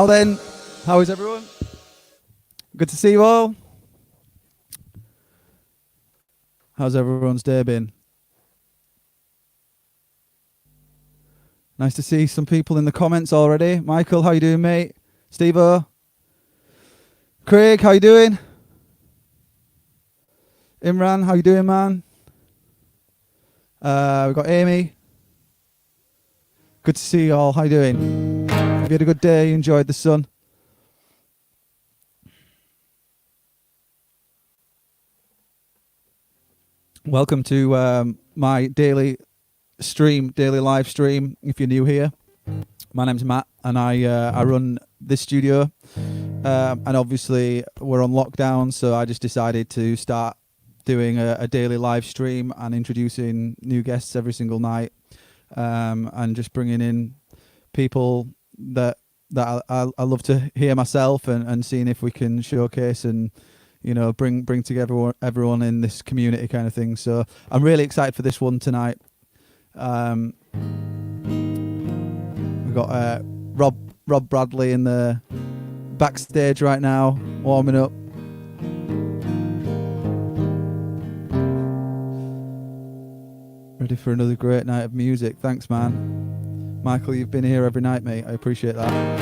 then, how is everyone? Good to see you all. How's everyone's day been? Nice to see some people in the comments already. Michael, how you doing, mate? Steve-O? Craig, how you doing? Imran, how you doing, man? We've got Amy. Good to see you all. How you doing? Have you had a good day? You enjoyed the sun? Welcome to my daily live stream. If you're new here, my name's Matt, and I run this studio. And obviously, we're on lockdown, so I just decided to start doing a daily live stream and introducing new guests every single night, and just bringing in people that I love to hear myself, and seeing if we can showcase and bring together everyone in this community kind of thing. So I'm really excited for this one tonight. We've got Rob Bradley in the backstage right now, warming up. Ready for another great night of music. Thanks, man. Michael, you've been here every night, mate. I appreciate that.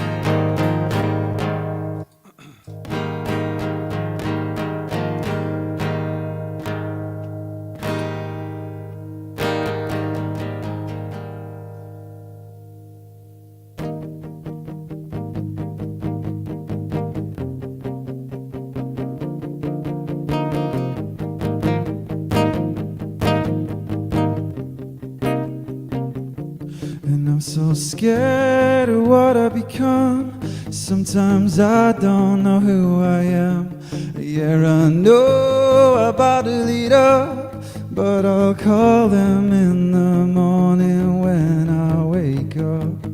So scared of what I become. Sometimes I don't know who I am. Yeah, I know I'm about to lead up, but I'll call them in the morning when I wake up.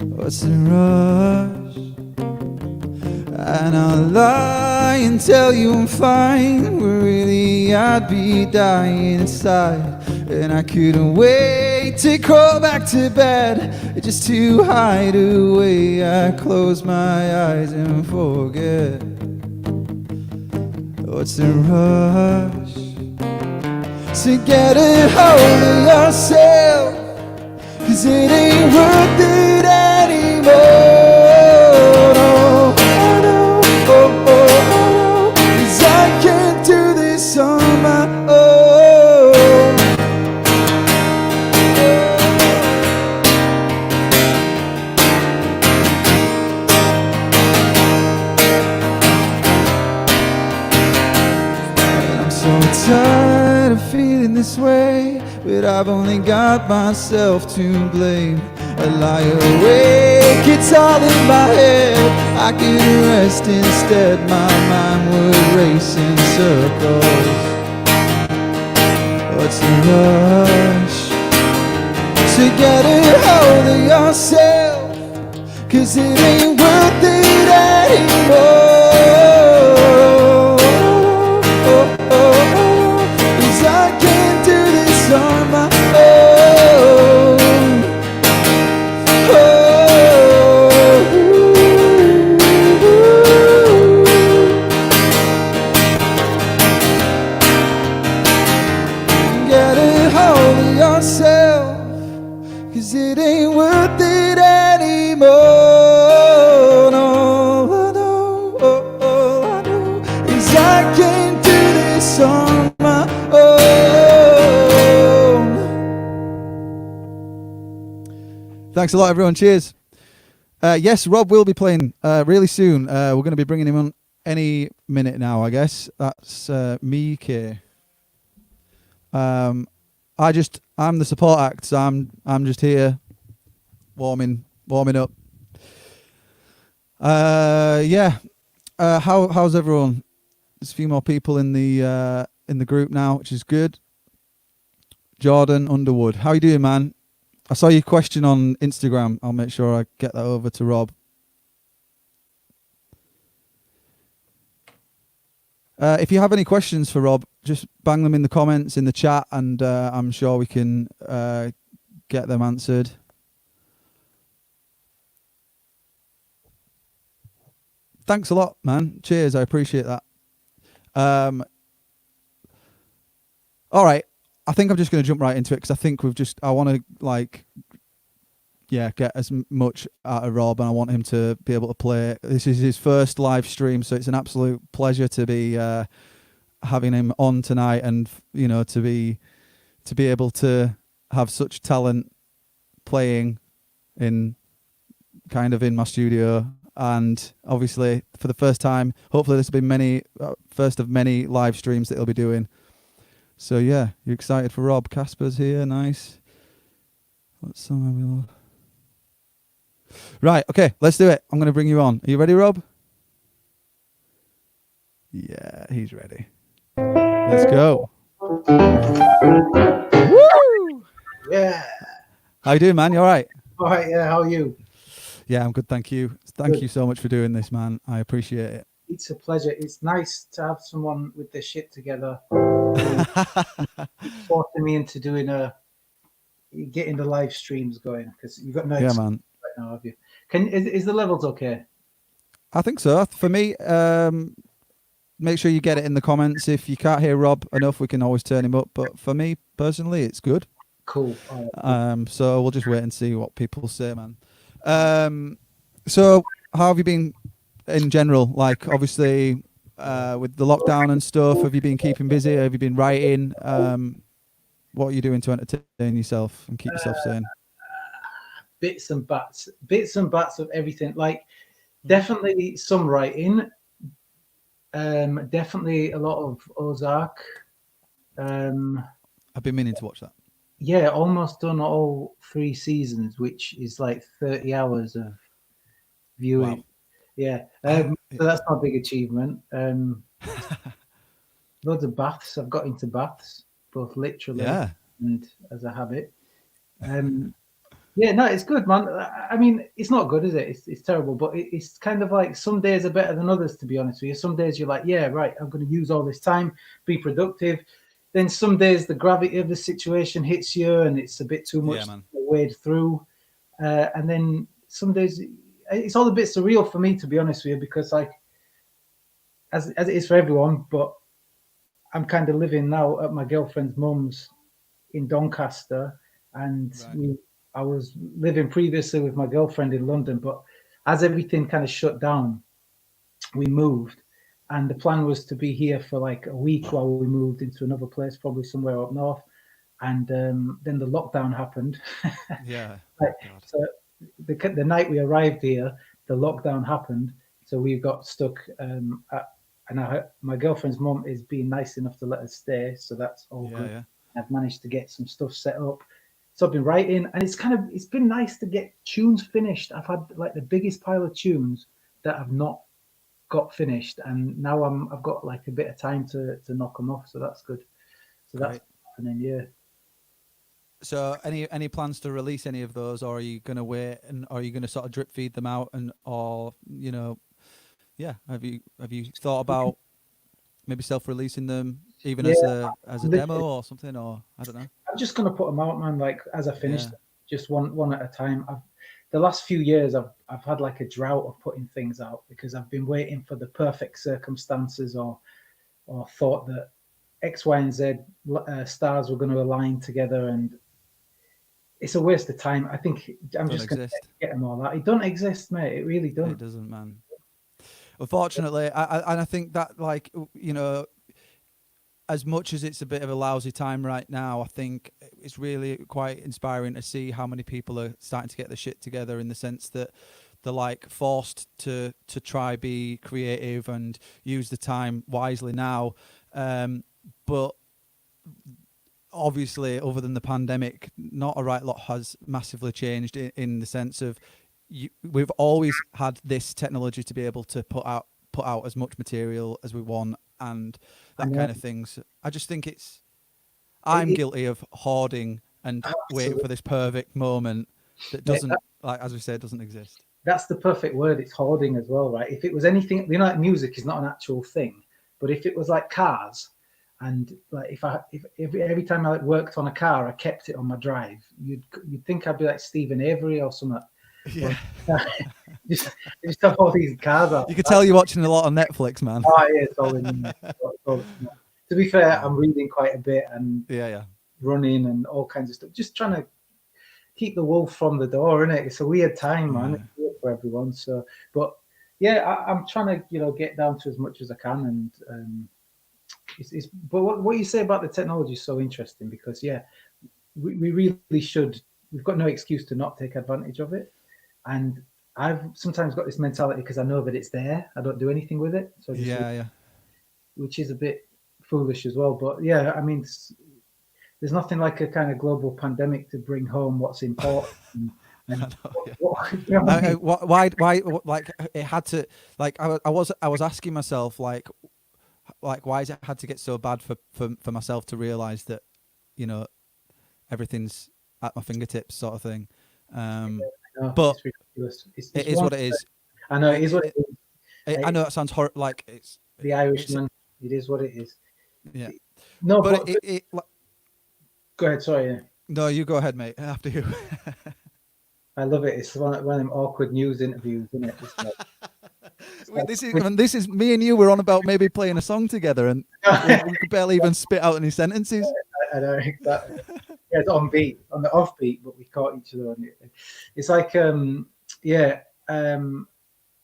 What's the rush? And I'll lie and tell you I'm fine, but really I'd be dying inside. And I couldn't wait to crawl back to bed, just to hide away. I close my eyes and forget. What's the rush? So get a hold of yourself, 'cause it ain't worth it anymore. No, I know, oh, oh, I know, 'cause I can't do this on my own. Tired of feeling this way, but I've only got myself to blame. I lie awake, it's all in my head. I could rest instead, my mind would race in circles. What's the rush? So get a hold of yourself, 'cause it ain't worth it anymore. I can't do this on my own. Get a hold of yourself, 'cause it ain't worth it anymore. No, I know, oh, I know, 'cause I can't do this on my own. Thanks a lot, everyone. Cheers. Yes, Rob will be playing really soon. We're going to be bringing him on any minute now, I guess. That's me, Kay. I'm the support act, so I'm just here warming up. Yeah. How's everyone? There's a few more people in the group now, which is good. Jordan Underwood, how you doing, man? I saw your question on Instagram. I'll make sure I get that over to Rob. If you have any questions for Rob, just bang them in the comments in the chat, and I'm sure we can get them answered. thanks a lot, man. Cheers, I appreciate that. All right, I think I'm just going to jump right into it because I think I want to get as much out of Rob, and I want him to be able to play. This is his first live stream, so it's an absolute pleasure to be having him on tonight, and to be able to have such talent playing in my studio. And obviously for the first time, hopefully this will be first of many live streams that he'll be doing. So yeah, you excited for Rob? Casper's here, nice. What song are we on? Right, okay, let's do it. I'm going to bring you on. Are you ready, Rob? Yeah, he's ready. Let's go. Woo! Yeah. How you doing, man? You all right? All right, yeah, how are you? Yeah, I'm good, thank you. Thank you so much for doing this, man. I appreciate it. It's a pleasure. It's nice to have someone with their shit together. Forcing me into getting the live streams going, because you've got no man. Right now, have you? Is the levels okay? I think so. For me, make sure you get it in the comments. If you can't hear Rob enough, we can always turn him up. But for me personally, it's good. Cool. Right. So we'll just wait and see what people say, man. So how have you been in general? Like, obviously, with the lockdown and stuff, have you been keeping busy? Have you been writing? What are you doing to entertain yourself and keep yourself sane? Bits and bats of everything. Like, definitely some writing. Definitely a lot of Ozark. I've been meaning to watch that. Yeah, almost done all 3 seasons, which is like 30 hours of viewing. Wow. Yeah. So that's my big achievement. Loads of baths. I've got into baths, both literally and as a habit. Yeah, no, it's good, man. I mean, it's not good, is it? It's terrible, but it's kind of like some days are better than others, to be honest with you. Some days you're like, yeah, right, I'm going to use all this time, be productive. Then some days the gravity of the situation hits you and it's a bit too much to wade through. And then some days it's all a bit surreal for me, to be honest with you, because like as it is for everyone, but I'm kind of living now at my girlfriend's mum's in Doncaster, and I was living previously with my girlfriend in London, but as everything kind of shut down, we moved. And the plan was to be here for like a week while we moved into another place, probably somewhere up north. And then the lockdown happened. Yeah. So the night we arrived here, the lockdown happened. So we got stuck my girlfriend's mum is being nice enough to let us stay. So that's all good. Yeah. I've managed to get some stuff set up. So I've been writing, and it's been nice to get tunes finished. I've had like the biggest pile of tunes that I've not got finished, and now I've got like a bit of time to knock them off, so that's good. So that's happening. Yeah. So any plans to release any of those, or are you going to wait, and are you going to sort of drip feed them out, and or have you thought about maybe self-releasing them even as a demo or something, or I don't know? I'm just going to put them out, man, like as I finish them, just one at a time. The last few years I've had like a drought of putting things out because I've been waiting for the perfect circumstances or thought that X, Y, and Z stars were going to align together, and it's a waste of time. I think I'm just going to get them all out. It don't exist, mate. It really don't. It doesn't, man. Unfortunately, I think that, like, as much as it's a bit of a lousy time right now, I think it's really quite inspiring to see how many people are starting to get their shit together, in the sense that they're like forced to try be creative and use the time wisely now. But obviously, other than the pandemic, not a right lot has massively changed in the sense of we've always had this technology to be able to put out as much material as we want and that kind of things. I just think I'm guilty of hoarding and waiting for this perfect moment that doesn't, like as we said, doesn't exist. That's the perfect word. It's hoarding as well, right? If it was anything, like music is not an actual thing, but if it was like cars, and like if every time I worked on a car, I kept it on my drive, you'd think I'd be like Stephen Avery or something. Yeah. just have all these cars out. You can tell you're watching a lot on Netflix, man. Oh yeah, it's all in. To be fair, I'm reading quite a bit and Yeah. running and all kinds of stuff. Just trying to keep the wolf from the door, isn't it? It's a weird time, man. It's weird for everyone. So, but yeah, I'm trying to get down to as much as I can, and but what you say about the technology is so interesting because we really should. We've got no excuse to not take advantage of it, and I've sometimes got this mentality because I know that it's there. I don't do anything with it, so which is a bit foolish as well. But yeah, I mean, there's nothing like a kind of global pandemic to bring home what's important. Why like it had to, like I was asking myself like why has it had to get so bad for myself to realize that everything's at my fingertips sort of thing. But it's ridiculous. It is what it is. I know it is what it is. I know that sounds like it's the Irishman. It is what it is. Yeah. No, but go ahead. Sorry. No, you go ahead, mate. After you. I love it. It's one of them awkward news interviews, isn't it? This is me and you were on about maybe playing a song together, and we could barely even spit out any sentences. I know exactly. Yeah, it's on beat, on the off beat, but we caught each other on it. It's like, I can't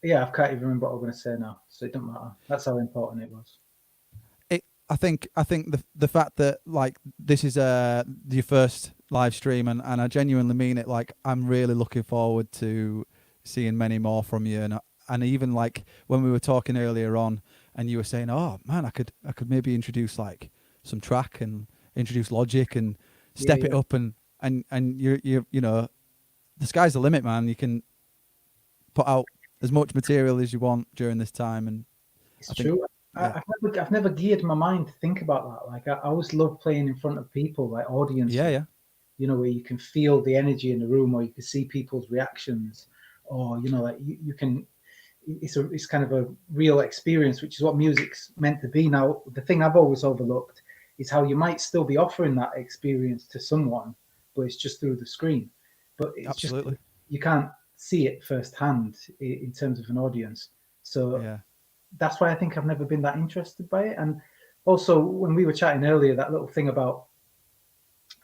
even remember what I'm going to say now, so it doesn't matter. That's how important it was. I think the fact that like this is your first live stream, and I genuinely mean it. Like I'm really looking forward to seeing many more from you, and even like when we were talking earlier on, and you were saying, "Oh man, I could maybe introduce like some track and introduce Logic and step it up, and you know, the sky's the limit, man. You can put out as much material as you want during this time, and it's true. I've never geared my mind to think about that. Like I always love playing in front of people, like audience. Yeah. You know, where you can feel the energy in the room, or you can see people's reactions, or like you can. It's kind of a real experience, which is what music's meant to be. Now, the thing I've always overlooked is how you might still be offering that experience to someone, but it's just through the screen. But it's absolutely just you can't see it firsthand in terms of an audience. So that's why I think I've never been that interested by it. And also, when we were chatting earlier, that little thing about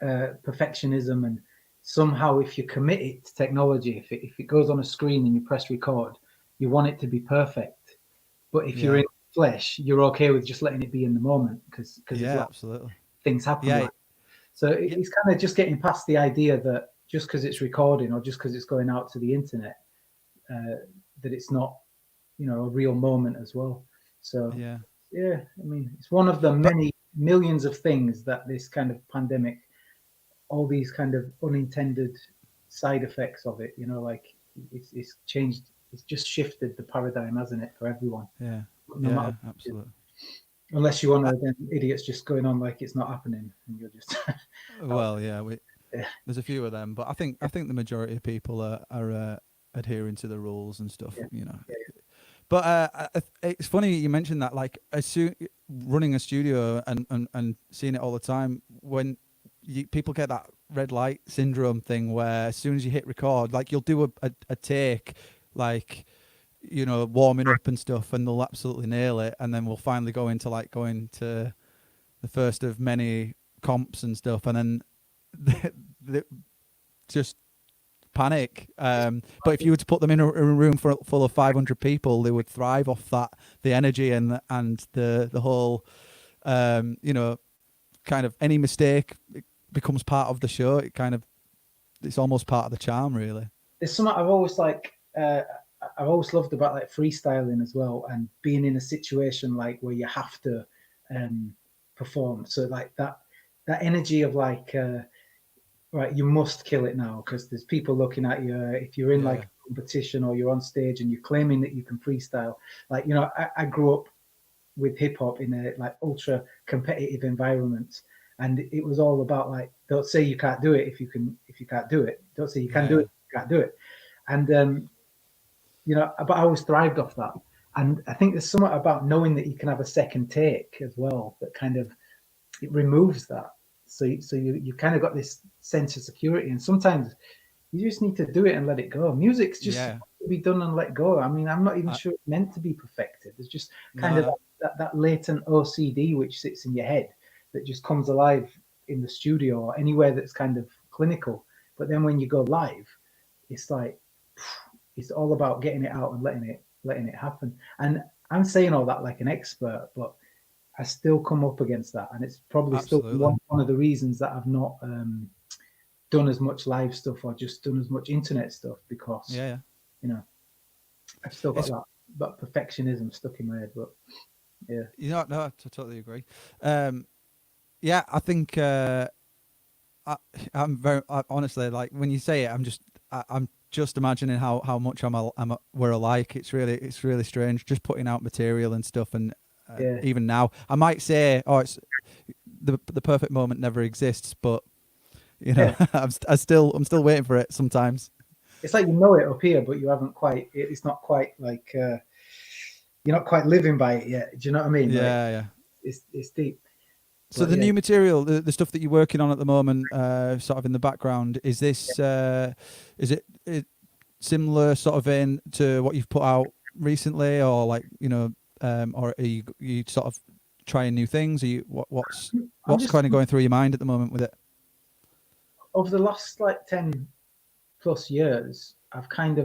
perfectionism, and somehow if you commit it to technology, if it goes on a screen and you press record, you want it to be perfect. But if you're in flesh, you're okay with just letting it be in the moment because absolutely things happen. So it's kind of just getting past the idea that just because it's recording or just because it's going out to the internet, that it's not a real moment as well. So I mean, it's one of the many millions of things that this kind of pandemic, all these kind of unintended side effects of it, like it's changed, it's just shifted the paradigm, hasn't it, for everyone? Absolutely. Unless you're one of them idiots just going on like it's not happening, and you're just well, there's a few of them, but I think the majority of people are adhering to the rules and stuff, But it's funny you mentioned that, like as soon running a studio and seeing it all the time, when people get that red light syndrome thing where as soon as you hit record, like you'll do a take, like warming up and stuff, and they'll absolutely nail it, and then we'll finally going to the first of many comps and stuff, and then they just panic. But if you were to put them in a room full of 500 people, they would thrive off that, the energy and the whole kind of any mistake becomes part of the show. It's almost part of the charm, really. There's something I've always I've always loved about like freestyling as well, and being in a situation like where you have to perform. So like that energy of like right, you must kill it now because there's people looking at you. If you're in like a competition or you're on stage and you're claiming that you can freestyle, like I grew up with hip hop in a like ultra competitive environment, and it was all about like, don't say you can't do it if you can't do it. Don't say you can do it if you can't do it. And but I always thrived off that. And I think there's something about knowing that you can have a second take as well that kind of it removes that. So you kind of got this sense of security. And sometimes You just need to do it and let it go. Music's just to be done and let go. I mean, I'm not even sure it's meant to be perfected. There's just kind of that latent OCD which sits in your head that just comes alive in the studio or anywhere that's kind of clinical. But then when you go live, it's like it's all about getting it out and letting it happen. And I'm saying all that like an expert, but I still come up against that, and it's probably still one of the reasons that I've not done as much live stuff or just done as much internet stuff, because you know, I've still got that perfectionism stuck in my head. But no, I totally agree. I think I'm very honestly, like when you say it, I'm just imagining how much we're alike. It's really strange just putting out material and stuff, and even now I might say, it's the perfect moment never exists, but you know, I'm still waiting for it sometimes. It's like, you know it up here, but you haven't quite. It's not quite like you're not quite living by it yet. Do you know what I mean? It's deep. So the new material, the stuff that you're working on at the moment, sort of in the background, is this is it similar sort of vein to what you've put out recently, or like, you know, or are you sort of trying new things? Are you what's kind of going through your mind at the moment with it? Over the last like 10 plus years, I've had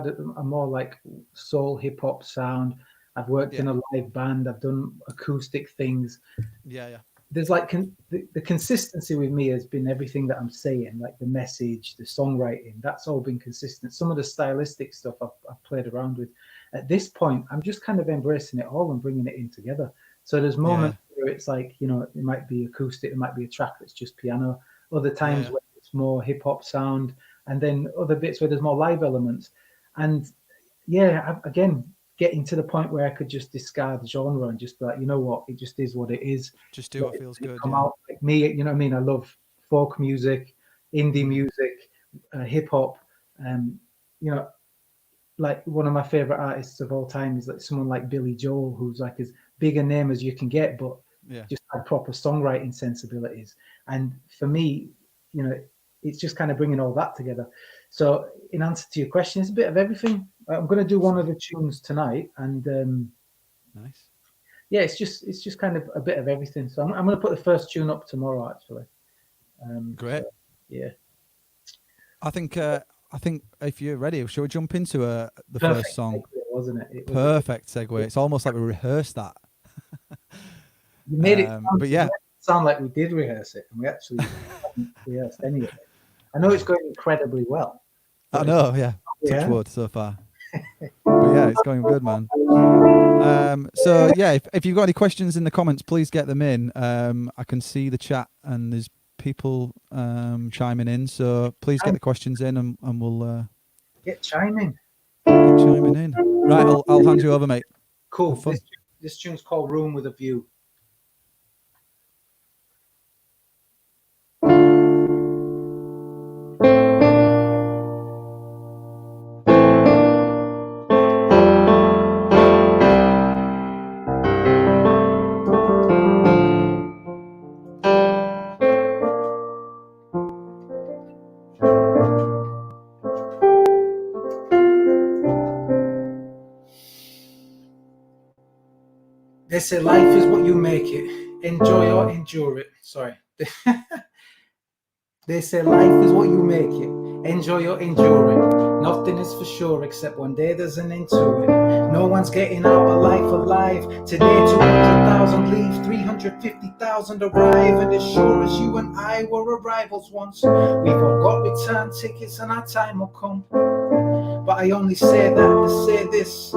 a more like soul hip hop sound. I've worked in a live band. I've done acoustic things. There's like the consistency with me has been everything that I'm saying, like the message, the songwriting. That's all been consistent. Some of the stylistic stuff I've played around with. At this point, I'm just kind of embracing it all and bringing it in together. So there's moments where it's like, you know, it might be acoustic, it might be a track that's just piano. Other times where it's more hip hop sound, and then other bits where there's more live elements. And again, getting to the point where I could just discard genre and just be like, you know what, it just is what it is. Just do what feels good. Come out like me, you know what I mean? I love folk music, indie music, hip hop. You know, like one of my favorite artists of all time is like someone like Billy Joel, who's like as big a name as you can get, but just had proper songwriting sensibilities. And for me, you know, it's just kind of bringing all that together. So in answer to your question, it's a bit of everything. I'm going to do one of the tunes tonight, and nice. Yeah, it's just kind of a bit of everything. So I'm going to put the first tune up tomorrow, actually. Great. So, yeah. I think if you're ready, shall we jump into the first song? Segue, wasn't it? Perfect segue. It's almost like we rehearsed that. You made it sound like we did rehearse it, and we actually haven't rehearsed any of it. I know it's going incredibly well. I know, touch wood so far. But yeah, it's going good, man. So yeah, if you've got any questions in the comments, please get them in. I can see the chat and there's people chiming in, so please get the questions in, and we'll get chiming. Chiming in. Right, I'll hand you over, mate. Cool. This tune's called Room with a View. They say life is what you make it. Enjoy or endure it. Sorry. They say life is what you make it. Enjoy or endure it. Nothing is for sure except one day there's an end to it. No one's getting out of life alive. Today 200,000 leave, 350,000 arrive. And as sure as you and I were arrivals once, we've all got return tickets and our time will come. But I only say that to say this.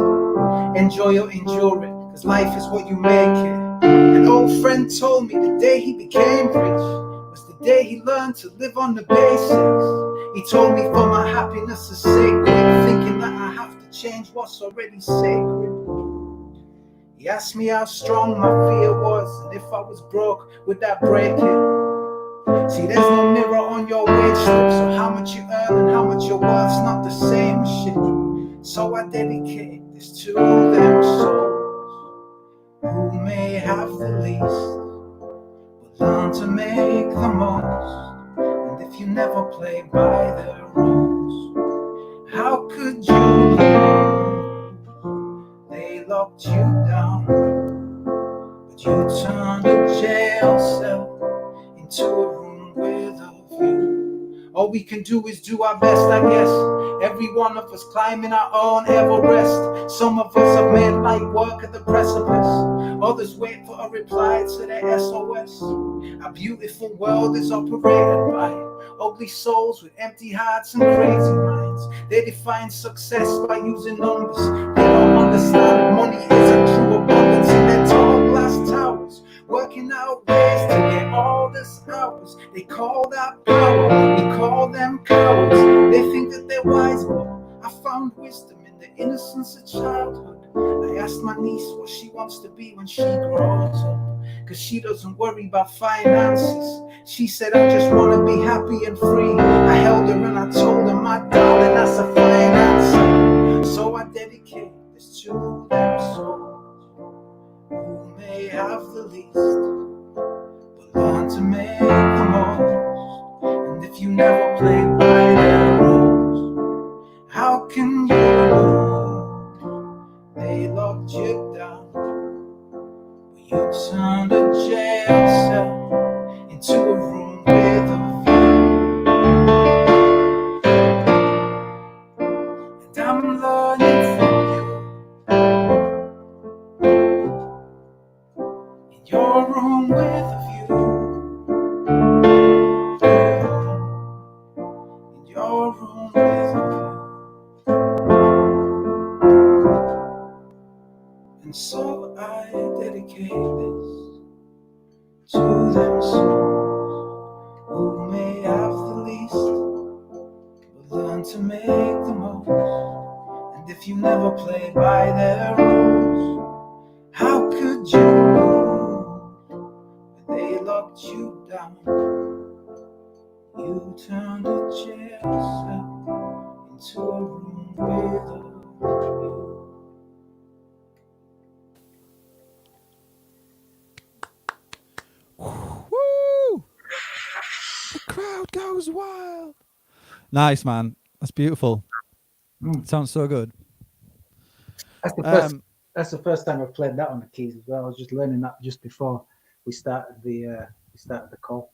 Enjoy or endure it. Cause life is what you make it. An old friend told me the day he became rich was the day he learned to live on the basics. He told me for my happiness is sacred, thinking that I have to change what's already sacred. He asked me how strong my fear was, and if I was broke, would that break it? See, there's no mirror on your wage slip, so how much you earn and how much you're worth's not the same shit. So I dedicated this to them souls who may have the least, but learn to make the most. And if you never play by their rules. How could you lose? They locked you down, but you turned a jail cell into a room with a view. All we can do is do our best, I guess. Every one of us climbing our own Everest. Some of us have made light work at the precipice. Others wait for a reply to their SOS. Our beautiful world is operated by ugly souls with empty hearts and crazy minds. They define success by using numbers. They don't understand that money isn't true abundance in their tall glass towers, working out ways to get all this hours. They call that power, we call them cowards. They think that they're wise, but I found wisdom in the innocence of childhood. I asked my niece what she wants to be when she grows up, cause she doesn't worry about finances. She said, I just want to be happy and free. I held her and I told her, my darling, that's a fine answer. So I dedicate this to them souls who may have the least, but learn to make the most. And if you never play by their rules, how can you lose? They locked you down, but you turned a jail cell into a room with a view. And I'm learning from you in your room with a view. In your room with a view. And so I dedicate this to them souls who may have the least, but learn to make the most. And if you never play by their rules, how could you lose? When they locked you down, you turned a jail cell into a room with a view. Woo! The crowd goes wild. Nice, man. That's beautiful. Sounds so good. That's the first time I've played that on the keys as well. I was just learning that just before we started the call.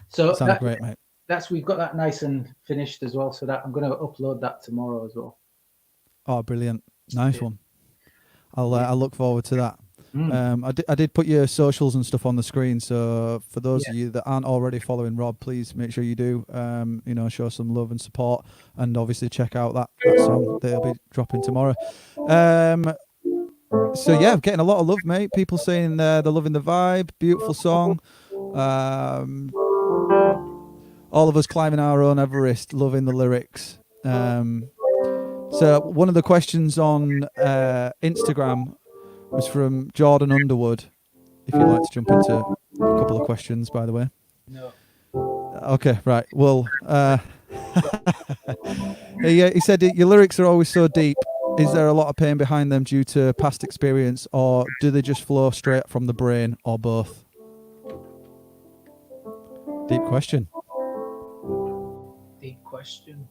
So sounds great, mate. We've got that nice and finished as well. So that I'm going to upload that tomorrow as well. Oh, brilliant! Nice one. I'll look forward to that. I did put your socials and stuff on the screen, so for those of you that aren't already following Rob, please make sure you do. Show some love and support, and obviously check out that song. They'll be dropping tomorrow. So yeah, getting a lot of love, mate. People saying they're loving the vibe. Beautiful song. All of us climbing our own Everest, loving the lyrics. So one of the questions on Instagram was from Jordan Underwood. If you'd like to jump into a couple of questions, by the way. No. Okay, right. Well, he said your lyrics are always so deep. Is there a lot of pain behind them due to past experience, or do they just flow straight from the brain, or both? Deep question. Deep question.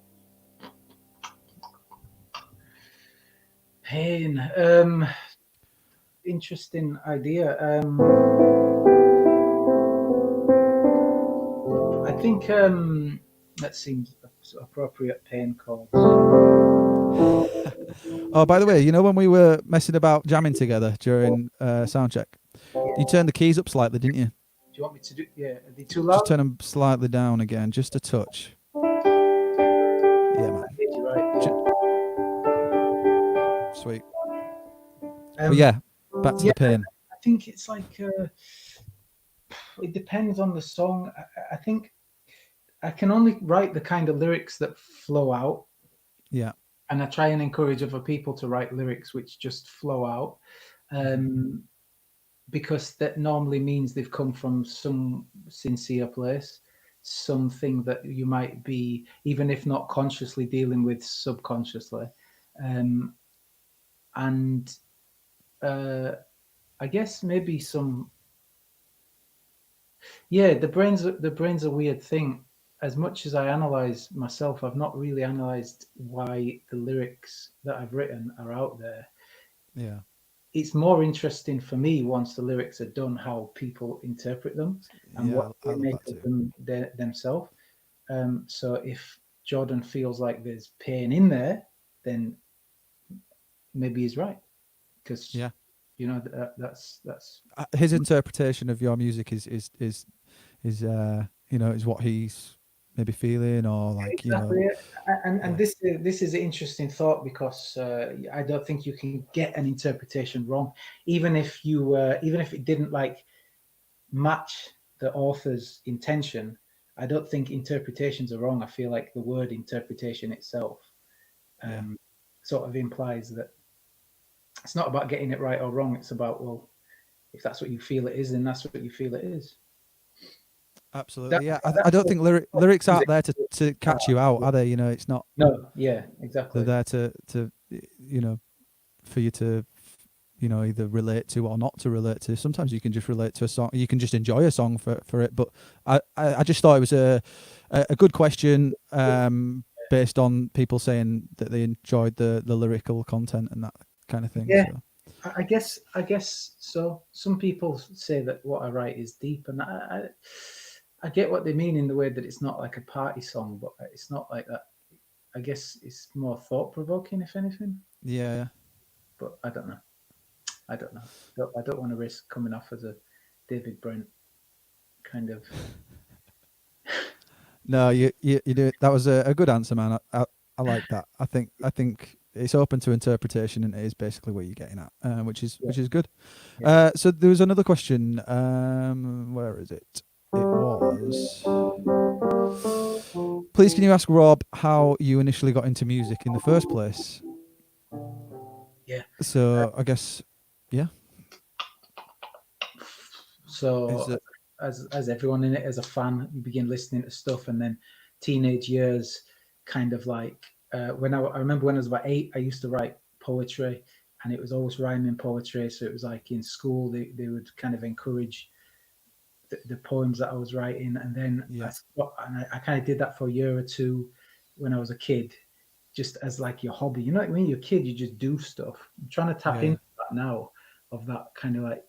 Pain. Interesting idea. I think that seems appropriate. Pain chords. Oh, by the way, when we were messing about jamming together during soundcheck, you turned the keys up slightly, didn't you? Do you want me to do? Yeah, are they too loud? Just turn them slightly down again, just a touch. Yeah, man. You're right. Sweet. But yeah, back to the pain. I think it's like it depends on the song. I think I can only write the kind of lyrics that flow out. Yeah. And I try and encourage other people to write lyrics which just flow out, because that normally means they've come from some sincere place, something that you might be, even if not consciously, dealing with subconsciously. And I guess maybe the brain's a weird thing. as much as I analyze myself, I've not really analyzed why the lyrics that I've written are out there. Yeah. It's more interesting for me once the lyrics are done, how people interpret them and Yeah, what I they love make that of too. them themselves. So if Jordan feels like there's pain in there, then maybe he's right, because Yeah. that's His interpretation of your music is is what he's maybe feeling, or like, exactly it. And yeah. this is an interesting thought, because I don't think you can get an interpretation wrong, even if you even if it didn't like match the author's intention. I don't think interpretations are wrong. I feel like the word interpretation itself Yeah. um, sort of implies that it's not about getting it right or wrong. It's about, well, if that's what you feel it is, then that's what you feel it is. That, Absolutely. Yeah. I that's don't what think lyrics music aren't there to catch you out, are they? It's not. no, yeah, They're exactly. there to for you to either relate to or not to relate to. Sometimes you can just relate to a song, you can just enjoy a song for it. But I just thought it was a good question, based on people saying that they enjoyed the lyrical content and that kind of thing. Yeah, So I guess so. Some people say that what I write is deep, and I get what they mean in the way that it's not like a party song, but it's not like that. I guess it's more thought provoking, if anything. yeah. But I don't know. I don't know. I don't want to risk coming off as a David Brent kind of. No, you do. That was a good answer, man. I like that. I think it's open to interpretation, and it is basically what you're getting at, which is Yeah, which is good. yeah. So there was another question. Where is it? It was. Please, can you ask Rob how you initially got into music in the first place? Yeah. So I guess, yeah, is So it? as everyone in it, as a fan, you begin listening to stuff, and then teenage years, kind of like when I remember when I was about 8, I used to write poetry, and it was always rhyming poetry. So it was like in school, they would kind of encourage the poems that I was writing, and then I Yeah, stopped, and I kind of did that for a year or two when I was a kid, just as like your hobby. You know, when you're a kid, you just do stuff. I'm trying to tap yeah, into that now, of that kind of like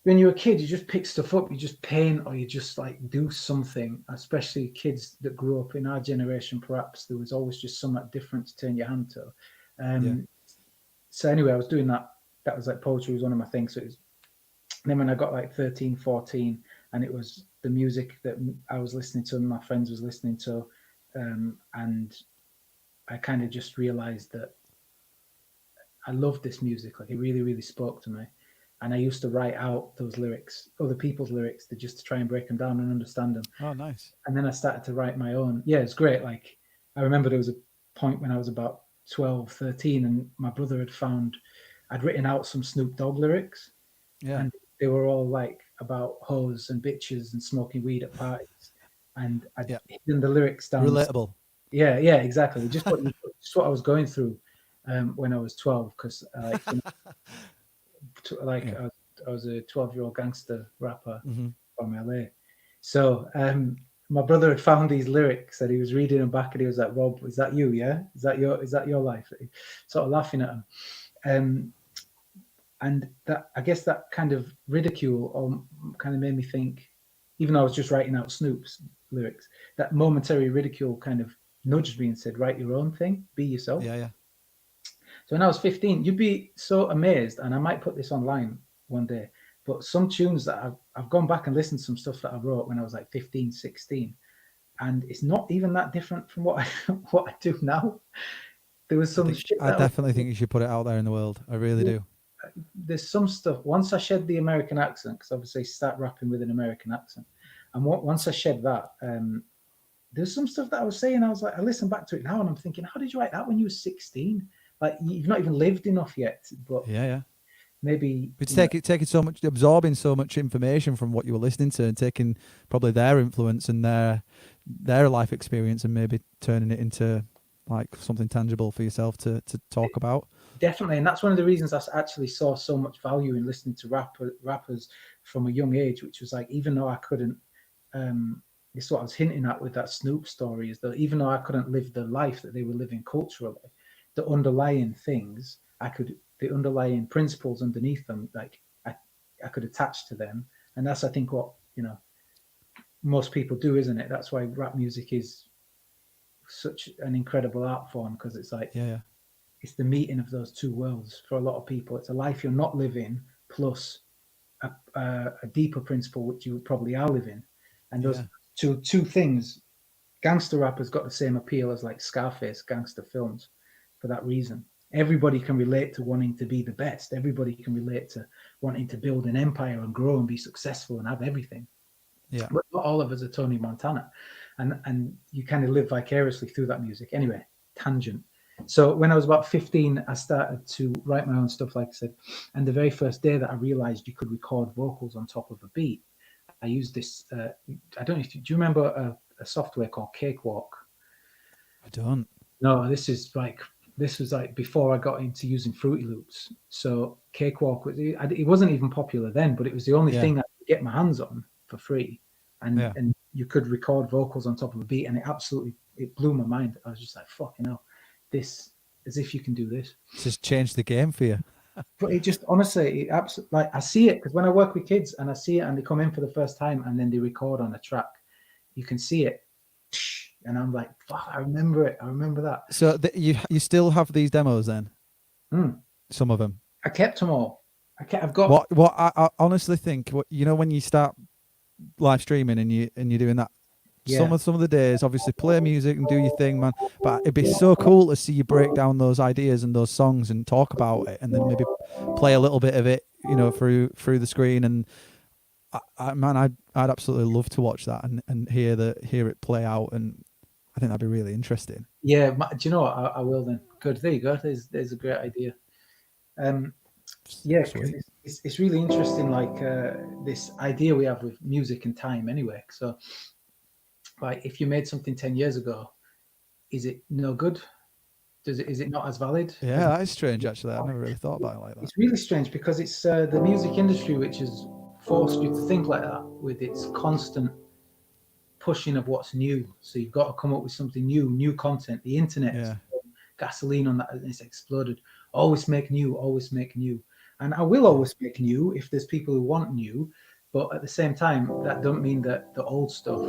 when you're a kid, you just pick stuff up, you just paint, or you just like do something. Especially kids that grew up in our generation, perhaps there was always just something different to turn your hand to. yeah, Um, so anyway, I was doing that. That was like poetry was one of my things. So it was, then when I got like 13, 14, and it was the music that I was listening to and my friends was listening to, and I kind of just realized that I loved this music. Like it really, really spoke to me. And I used to write out those lyrics, other people's lyrics, to just to try and break them down and understand them. Oh, nice. And then I started to write my own. Yeah, it's great. Like I remember there was a point when I was about 12, 13, and my brother had found I'd written out some Snoop Dogg lyrics, Yeah, and they were all like about hoes and bitches and smoking weed at parties. And I'd yeah. hidden the lyrics down the. Relatable. Yeah, yeah, exactly. Just what I was going through when I was 12, because like Yeah. I was a 12-year-old gangster rapper Hmm. from LA. So my brother had found these lyrics and he was reading them back, and he was like, "Rob, is that you? Yeah, is that your life?" Sort of laughing at him. And that, I guess, that kind of ridicule or kind of made me think, even though I was just writing out Snoop's lyrics, that momentary ridicule kind of nudged me and said, "Write your own thing, be yourself." Yeah, yeah. So when I was 15, you'd be so amazed, and I might put this online one day, but some tunes that I've gone back and listened to some stuff that I wrote when I was like 15, 16, and it's not even that different from what what I do now. There was some shit I that I definitely was, think you should put it out there in the world. I really do. there's some stuff. Once I shed the American accent, because obviously I start rapping with an American accent, and once I shed that, there's some stuff that I was saying. I was like, I listen back to it now, and I'm thinking, how did you write that when you were 16? Like you've not even lived enough yet, but Yeah, yeah. maybe It's taking so much, absorbing so much information from what you were listening to, and taking probably their influence and their life experience, and maybe turning it into like something tangible for yourself to talk about. definitely, and that's one of the reasons I actually saw so much value in listening to rappers from a young age, which was like, even though I couldn't, um, It's what I was hinting at with that Snoop story, is that even though I couldn't live the life that they were living culturally, the underlying things, the underlying principles underneath them, like I could attach to them. And that's, I think, what, most people do, isn't it? That's why rap music is such an incredible art form, because it's like, it's the meeting of those two worlds for a lot of people. It's a life you're not living, plus a deeper principle which you probably are living. And those two things, gangster rap has got the same appeal as like Scarface gangster films for that reason. Everybody can relate to wanting to be the best. Everybody can relate to wanting to build an empire and grow and be successful and have everything. Yeah. But not all of us are Tony Montana. And you kind of live vicariously through that music. Anyway, tangent. So when I was about 15, I started to write my own stuff, like I said. And the very first day that I realized you could record vocals on top of a beat, I used this, I don't know, do you remember a software called Cakewalk? I don't. No, this was like before I got into using Fruity Loops. So Cakewalk, it wasn't even popular then, but it was the only thing I could get my hands on for free. And you could record vocals on top of a beat, and it blew my mind. I was just like, fucking hell, this, as if you can do this. It's just changed the game for you. But it just, honestly, it absolutely, like, I see it, because when I work with kids and I see it and they come in for the first time and then they record on a track, you can see it. And I'm like, fuck, I remember it. I remember that. So you still have these demos then? Some of them? I kept them all. I've got... What I honestly think, when you start live streaming and you're doing that, some of the days, obviously play music and do your thing, man, but it'd be so cool to see you break down those ideas and those songs and talk about it, and then maybe play a little bit of it, through the screen. And I'd absolutely love to watch that and hear it play out, and I think that'd be really interesting. Yeah, do you know what? I will then. Good, there you go. There's a great idea. It's really interesting, like this idea we have with music and time anyway. So, like, if you made something 10 years ago, is it no good? Is it not as valid? Yeah, that is strange, actually. I've never really thought about it like that. It's really strange, because it's the music industry which has forced you to think like that, with its constant pushing of what's new. So you've got to come up with something new content. The internet has gasoline on that, and it's exploded. Always make new. And I will always make new if there's people who want new. But at the same time, that don't mean that the old stuff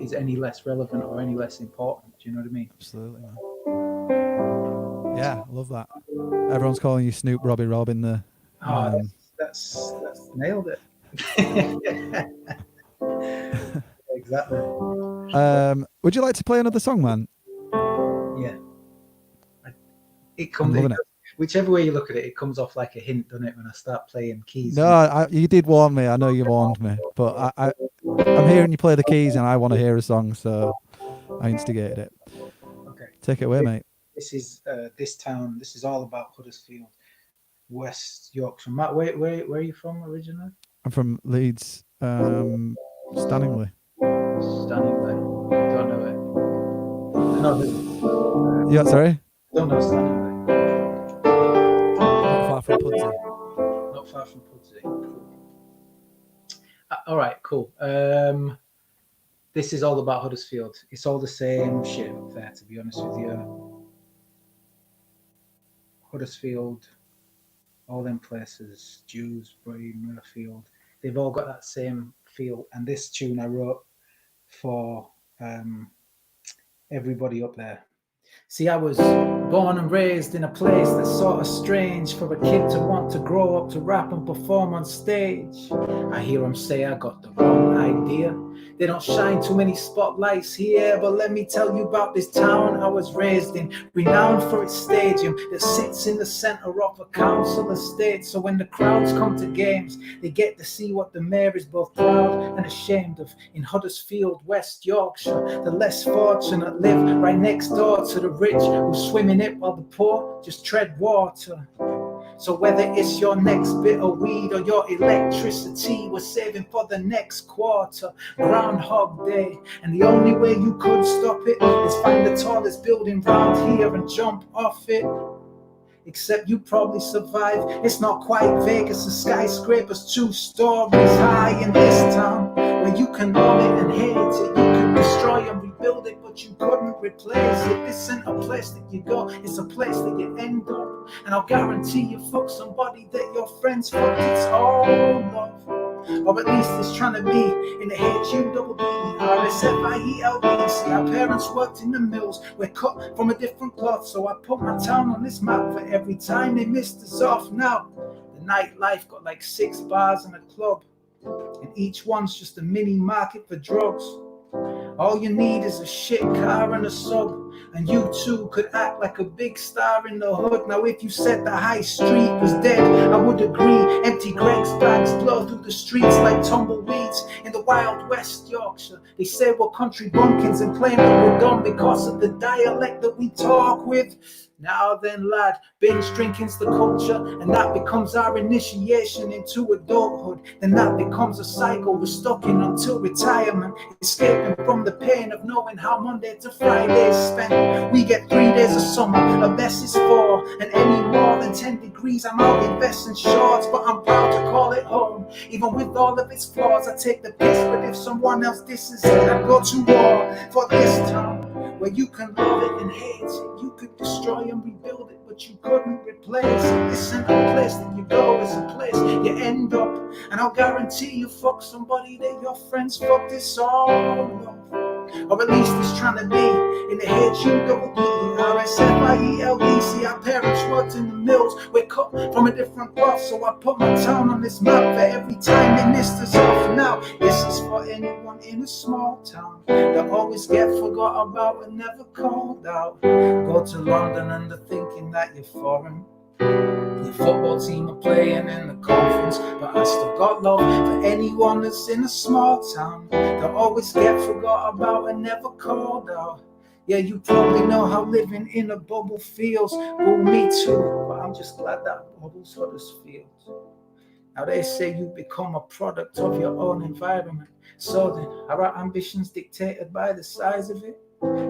is any less relevant or any less important. Do you know what I mean? Absolutely, man. Yeah, I love that. Everyone's calling you Snoop Robbie Rob in the... That's nailed it. Exactly. Would you like to play another song, man? Yeah. It comes... Whichever way you look at it, it comes off like a hint, doesn't it, when I start playing keys? No, you did warn me. I know you warned me. But I'm hearing you play the keys and I want to hear a song, so I instigated it. Okay. Take it away, mate. This is this town. This is all about Huddersfield, West Yorkshire. Matt, where are you from originally? I'm from Leeds, Stanningley. Stanningley. Don't know it. No, yeah, sorry? Don't know Stanningley. Not far from Pudsey. Not far from Pudsey. Cool. All right, cool. This is all about Huddersfield. It's all the same shit up there, to be honest with you. Huddersfield, all them places, Dewsbury, Murfield, they've all got that same feel. And this tune I wrote for everybody up there. See, I was born and raised in a place that's sort of strange for a kid to want to grow up to rap and perform on stage. I hear them say I got the wrong idea. They don't shine too many spotlights here, but let me tell you about this town I was raised in, renowned for its stadium that sits in the center of a council estate. So when the crowds come to games, they get to see what the mayor is both proud and ashamed of. In Huddersfield, West Yorkshire, the less fortunate live right next door to the rich who swim in it while the poor just tread water. So whether it's your next bit of weed or your electricity, we're saving for the next quarter. Groundhog Day, and the only way you could stop it is find the tallest building round here and jump off it. Except you probably survive. It's not quite Vegas, the skyscrapers 2 stories high in this town, where you can love it and hate it. You can replace it. This ain't a place that you go, it's a place that you end up. And I'll guarantee you fuck somebody that your friends fuck. It's all love, or at least it's trying to be. In the HUBBRSFIELD. See, our parents worked in the mills, we're cut from a different cloth. So I put my town on this map for every time they missed us off. Now the nightlife got like 6 bars and a club, and each one's just a mini market for drugs. All you need is a shit car and a sub, and you too could act like a big star in the hood. Now if you said the high street was dead, I would agree. Empty Greg's bags blow through the streets like tumbleweeds in the wild West Yorkshire. They say we're country bumpkins and claim that we're dumb because of the dialect that we talk with. Now then, lad, binge drinking's the culture, and that becomes our initiation into adulthood. Then that becomes a cycle we're stuck in until retirement, escaping from the pain of knowing how Monday to Friday is spent. We get 3 days of summer, a best is 4, and any more than 10 degrees I'm out investing shorts, but I'm proud to call it home. Even with all of its flaws, I take the piss, but if someone else disses it, I go to war for this town, where you can love it and hate it. You could destroy and rebuild it, but you couldn't replace it. This ain't a place that you go, it's a place you end up. And I'll guarantee you fuck somebody that your friends fucked. It's all love, or at least it's trying to be. In the HUBBRSFIELD. See, our parents worked in the mills, we're cut from a different cloth. So I put my town on this map for every time they missed us off. Now this is for anyone in a small town that always get forgot about and never called out. Go to London and they're thinking that you're foreign. Your football team are playing in the conference, but I still got love for anyone that's in a small town that always get forgot about and never called out. Yeah, you probably know how living in a bubble feels. Well, me too, but I'm just glad that bubble's Huddersfield. Now they say you become a product of your own environment. So then, are our ambitions dictated by the size of it?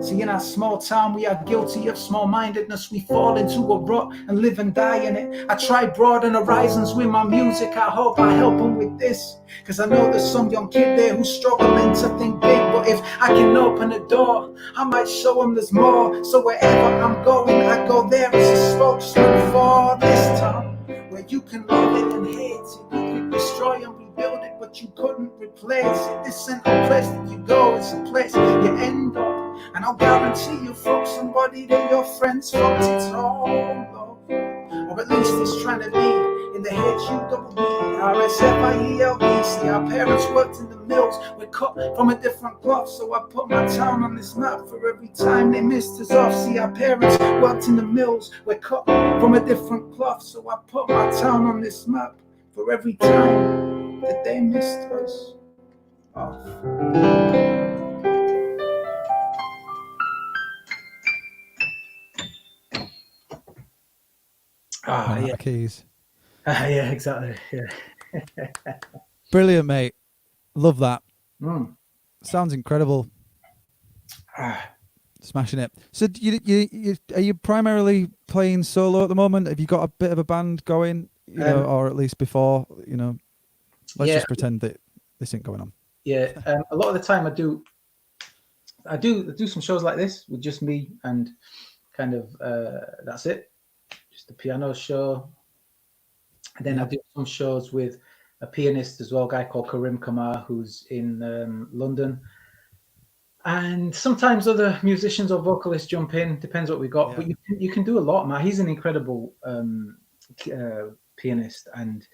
See, in our small town, we are guilty of small-mindedness. We fall into a rut and live and die in it. I try broaden horizons with my music. I hope I help them with this, cause I know there's some young kid there who's struggling to think big. But if I can open a door, I might show them there's more. So wherever I'm going, I go there as a spokesman for this town, where you can love it and hate it. You can destroy and rebuild it, but you couldn't replace it. This ain't a place that you go, it's a place you end up. And I'll guarantee you fuck somebody that your friends fucked. It's all love, or at least it's trying to be. In the HUBBRSFIELD. See, our parents worked in the mills, we're cut from a different cloth. So I put my town on this map for every time they missed us off. See, our parents worked in the mills, we're cut from a different cloth. So I put my town on this map for every time that they missed us off. Yeah. Keys. Yeah, exactly. Yeah. Brilliant, mate. Love that. Mm. Sounds incredible. Smashing it. So, you are you primarily playing solo at the moment? Have you got a bit of a band going, or at least before? Let's just pretend that this ain't going on. Yeah, a lot of the time I do some shows like this with just me and kind of that's it, just the piano show. And then I do some shows with a pianist as well, a guy called Karim Kamar, who's in London. And sometimes other musicians or vocalists jump in, depends what we got. Yeah. But you can do a lot, man. He's an incredible pianist, and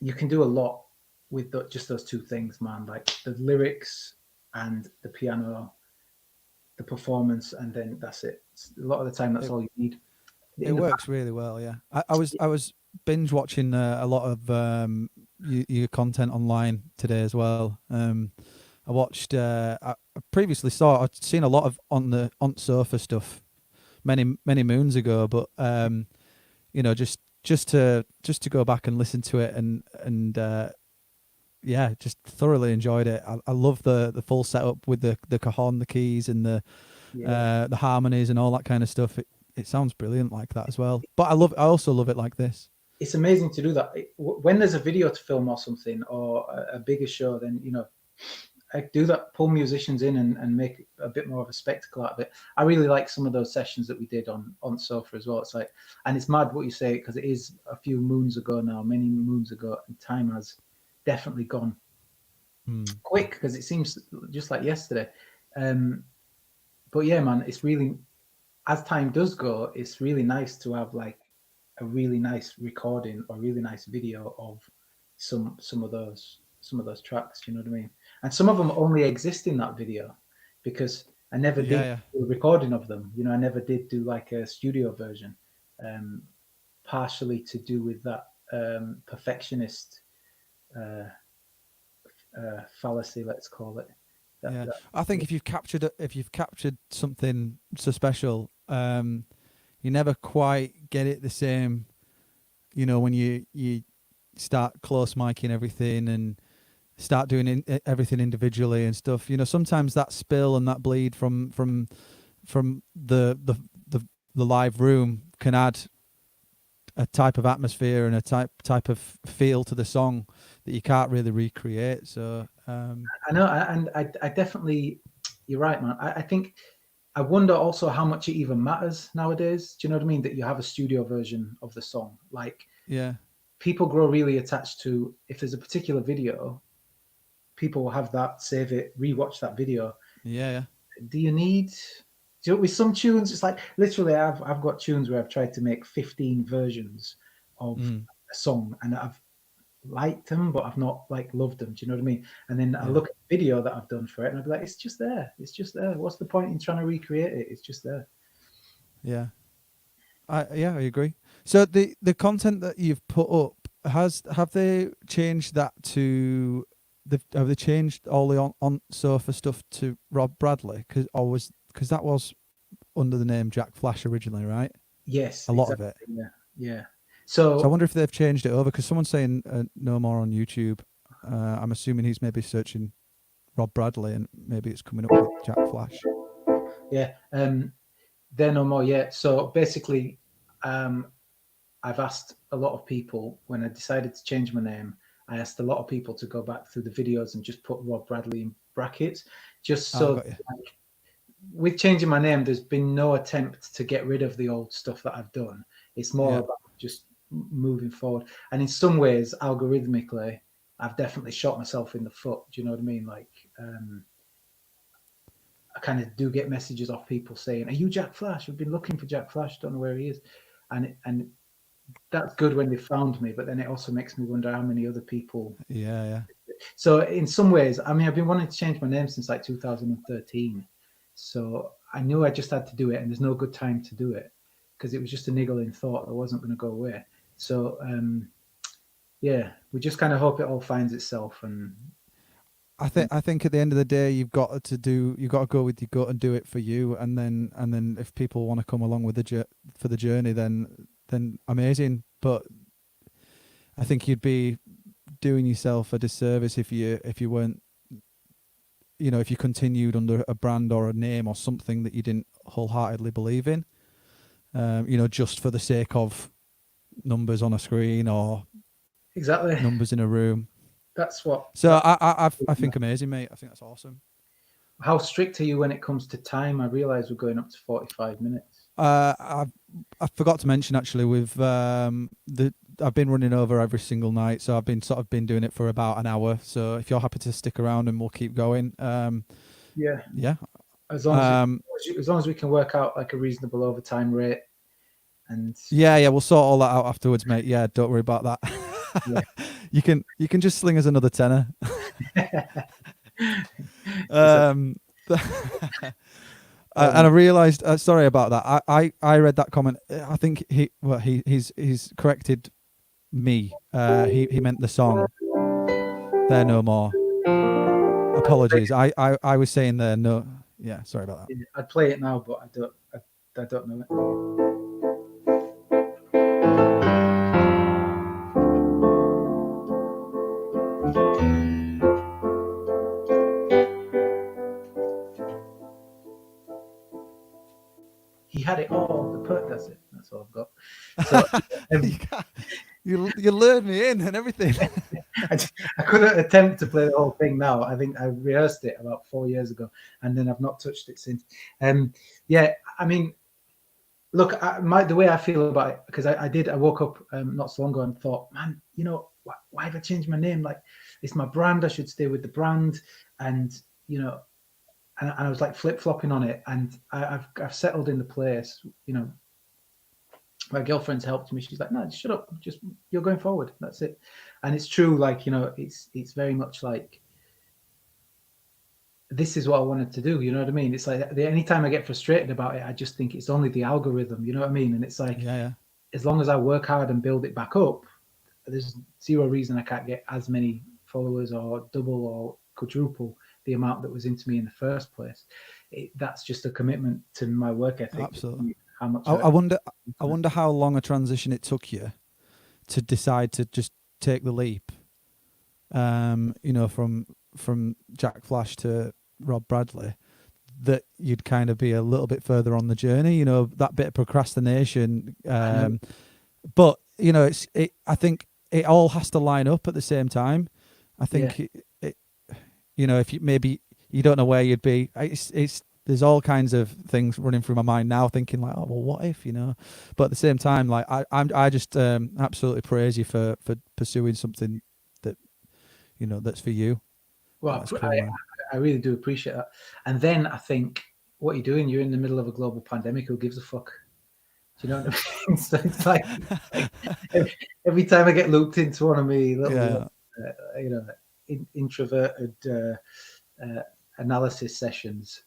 you can do a lot with just those two things, man. Like the lyrics and the piano, the performance, and then that's it. A lot of the time, that's all you need. It works really well, yeah. I was binge watching a lot of your content online today as well. I watched. I previously I'd seen a lot of on Sofa stuff many moons ago, but just to go back and listen to it and just thoroughly enjoyed it. I love the full setup with the cajon, the keys, and the harmonies and all that kind of stuff. It sounds brilliant like that as well. But I also love it like this. It's amazing to do that when there's a video to film or something or a bigger show. Then do that, pull musicians in and make a bit more of a spectacle out of it. I really like some of those sessions that we did on Sofa as well. It's like, and it's mad what you say, because it is a few moons ago now, many moons ago, and time has definitely gone quick, because it seems just like yesterday. But yeah, man, it's really, as time does go, it's really nice to have like a really nice recording or really nice video of some of those tracks, you know what I mean? And some of them only exist in that video because I never did a recording of them. You know, I never did do like a studio version, partially to do with that perfectionist fallacy, let's call it. I think if you've captured something so special, you never quite get it the same. You know, when you start close miking everything and start doing everything individually and stuff. You know, sometimes that spill and that bleed from the live room can add a type of atmosphere and a type of feel to the song that you can't really recreate. So I know, and I definitely, you're right, man. I think, I wonder also how much it even matters nowadays. Do you know what I mean? That you have a studio version of the song. Like, people grow really attached to, if there's a particular video, people will have that, save it, rewatch that video. Yeah. Do you need? Do you know, with some tunes, it's like literally, I've got tunes where I've tried to make 15 versions of a song, and I've liked them, but I've not like loved them. Do you know what I mean? And then I look at the video that I've done for it, and I'd be like, it's just there. It's just there. What's the point in trying to recreate it? It's just there. Yeah. I agree. So the content that you've put up, have they changed that to have they changed all the on Sofa stuff to Rob Bradley? Because that was under the name Jack Flash originally, right? Yes, a lot of it. Yeah. So I wonder if they've changed it over, because someone's saying no more on YouTube. I'm assuming he's maybe searching Rob Bradley and maybe it's coming up with Jack Flash. Yeah. They're no more yet. So basically, I've asked a lot of people, when I decided to change my name, I asked a lot of people to go back through the videos and just put Rob Bradley in brackets, just so like, with changing my name, there's been no attempt to get rid of the old stuff that I've done. It's more about just moving forward. And in some ways, algorithmically, I've definitely shot myself in the foot. Do you know what I mean? Like, I kind of do get messages off people saying, "Are you Jack Flash? We've been looking for Jack Flash. Don't know where he is." And that's good when they found me, but then it also makes me wonder how many other people. Yeah. So in some ways, I mean, I've been wanting to change my name since like 2013. So I knew I just had to do it, and there's no good time to do it because it was just a niggling thought that wasn't going to go away. So yeah, we just kind of hope it all finds itself. And I think at the end of the day, you've got to go with your gut and do it for you, and then if people want to come along with for the journey, then amazing. But I think you'd be doing yourself a disservice if you weren't, you know, if you continued under a brand or a name or something that you didn't wholeheartedly believe in, you know, just for the sake of numbers on a screen or exactly numbers in a room. That's what. So I think amazing, mate. I think that's awesome. How strict are you when it comes to time? I realise we're going up to 45 minutes. I forgot to mention actually, I've been running over every single night, so I've been doing it for about an hour. So if you're happy to stick around, and we'll keep going. Yeah. As long as we can work out like a reasonable overtime rate, and we'll sort all that out afterwards, mate. Yeah, don't worry about that. Yeah. You can just sling us another tenner. And I realised, sorry about that. I read that comment. I think he's corrected me. He meant the song. They're no more. Apologies. I was saying they're no. Yeah, sorry about that. I'd play it now, but I don't know it. He had it all. The perk does it. That's all I've got. So, you lured me in and everything. I couldn't attempt to play the whole thing now. I think I rehearsed it about 4 years ago, and then I've not touched it since. Yeah, I mean, look, the way I feel about it, because I woke up not so long ago and thought, man, you know, why have I changed my name? Like, it's my brand. I should stay with the brand, and you know, and I was like flip flopping on it, and I've settled in the place. You know, my girlfriend's helped me. She's like, no, shut up, just you're going forward. That's it. And it's true. Like, you know, it's very much like, this is what I wanted to do. You know what I mean? It's like anytime I get frustrated about it, I just think it's only the algorithm. You know what I mean? And it's like, as long as I work hard and build it back up, there's zero reason I can't get as many followers or double or quadruple the amount that was into me in the first place. That's just a commitment to my work ethic. Absolutely. How much I wonder how long a transition it took you to decide to just take the leap. You know, from Jack Flash to Rob Bradley, that you'd kind of be a little bit further on the journey. You know, that bit of procrastination. But you know, I think it all has to line up at the same time. I think it you know, if maybe you don't know where you'd be, it's there's all kinds of things running through my mind now, thinking like, oh well, what if, you know? But at the same time, like I just absolutely praise you for pursuing something that, you know, that's for you. Well, cool, I really do appreciate that. And then I think, what you're doing, you're in the middle of a global pandemic. Who gives a fuck? Do you know what I mean? So it's like every time I get looped into one of me little, you know, introverted analysis sessions,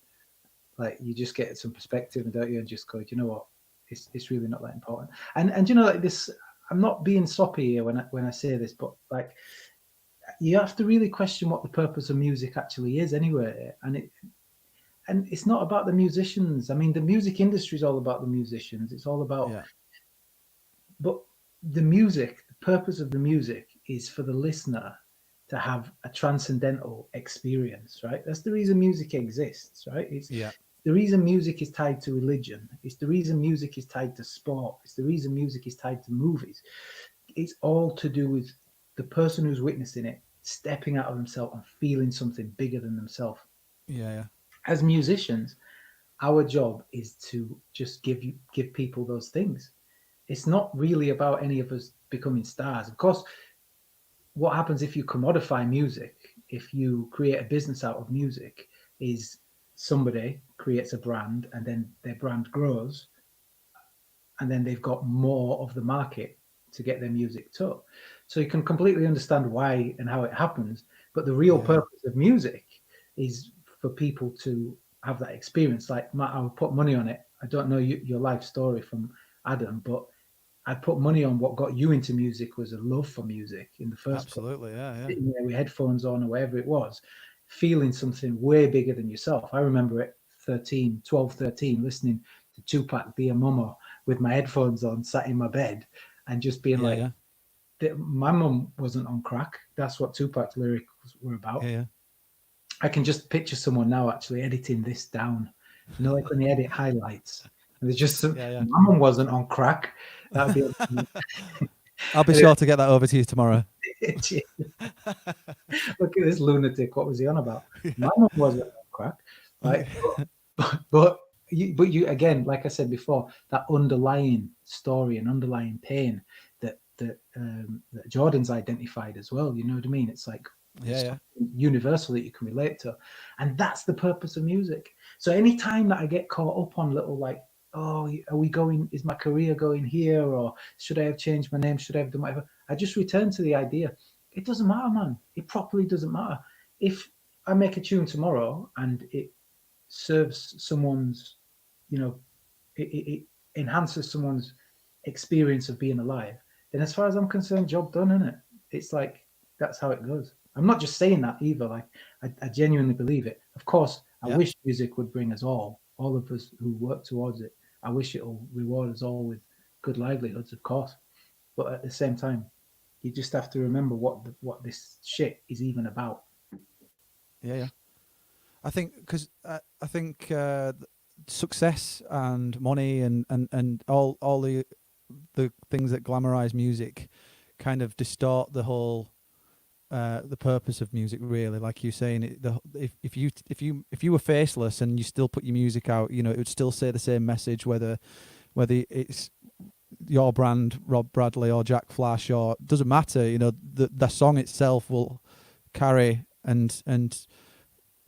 like you just get some perspective, and don't you? And just go, you know what? It's really not that important. And you know, like this, I'm not being soppy here when I say this, but like, you have to really question what the purpose of music actually is anyway. And it's not about the musicians. I mean, the music industry is all about the musicians. It's all about, but the music, the purpose of the music is for the listener to have a transcendental experience, right? That's the reason music exists, right? It's the reason music is tied to religion. It's the reason music is tied to sport. It's the reason music is tied to movies. It's all to do with the person who's witnessing it stepping out of themselves and feeling something bigger than themselves. As musicians, our job is to just give people those things. It's not really about any of us becoming stars. Of course, what happens if you commodify music, if you create a business out of music, is somebody creates a brand, and then their brand grows, and then they've got more of the market to get their music to. So you can completely understand why and how it happens. But the real purpose of music is for people to have that experience. Like, Matt, I would put money on it. I don't know your life story from Adam, but I'd put money on what got you into music was a love for music in the first place. Absolutely, Sitting there with headphones on or whatever it was, feeling something way bigger than yourself. I remember at 12, 13, listening to Tupac, Dear Mama, with my headphones on, sat in my bed, and just being my mum wasn't on crack. That's what Tupac's lyrics were about. I can just picture someone now actually editing this down. You know, like when they edit highlights, and there's just my mum wasn't on crack. That'd be. I'll be sure to get that over to you tomorrow. Look at this lunatic. What was he on about? My mum wasn't on crack. Like, but you again, like I said before, that underlying story and underlying pain that Jordan's identified as well. You know what I mean? It's like universal that you can relate to, and that's the purpose of music. So any time that I get caught up on little like, oh, are we going? Is my career going here, or should I have changed my name? Should I have done whatever? I just return to the idea. It doesn't matter, man. It properly doesn't matter. If I make a tune tomorrow and it serves someone's, you know, it enhances someone's experience of being alive, then as far as I'm concerned, job done, isn't it? It's like, that's how it goes. I'm not just saying that either. Like, I genuinely believe it. Of course, I wish music would bring us all of us who work towards it. I wish it'll reward us all with good livelihoods, of course. But at the same time, you just have to remember what this shit is even about. I think because I think success and money and all the things that glamorize music kind of distort the whole the purpose of music, really. Like you're saying, if you were faceless and you still put your music out, you know, it would still say the same message, whether it's your brand, Rob Bradley or Jack Flash, or doesn't matter. You know, the song itself will carry and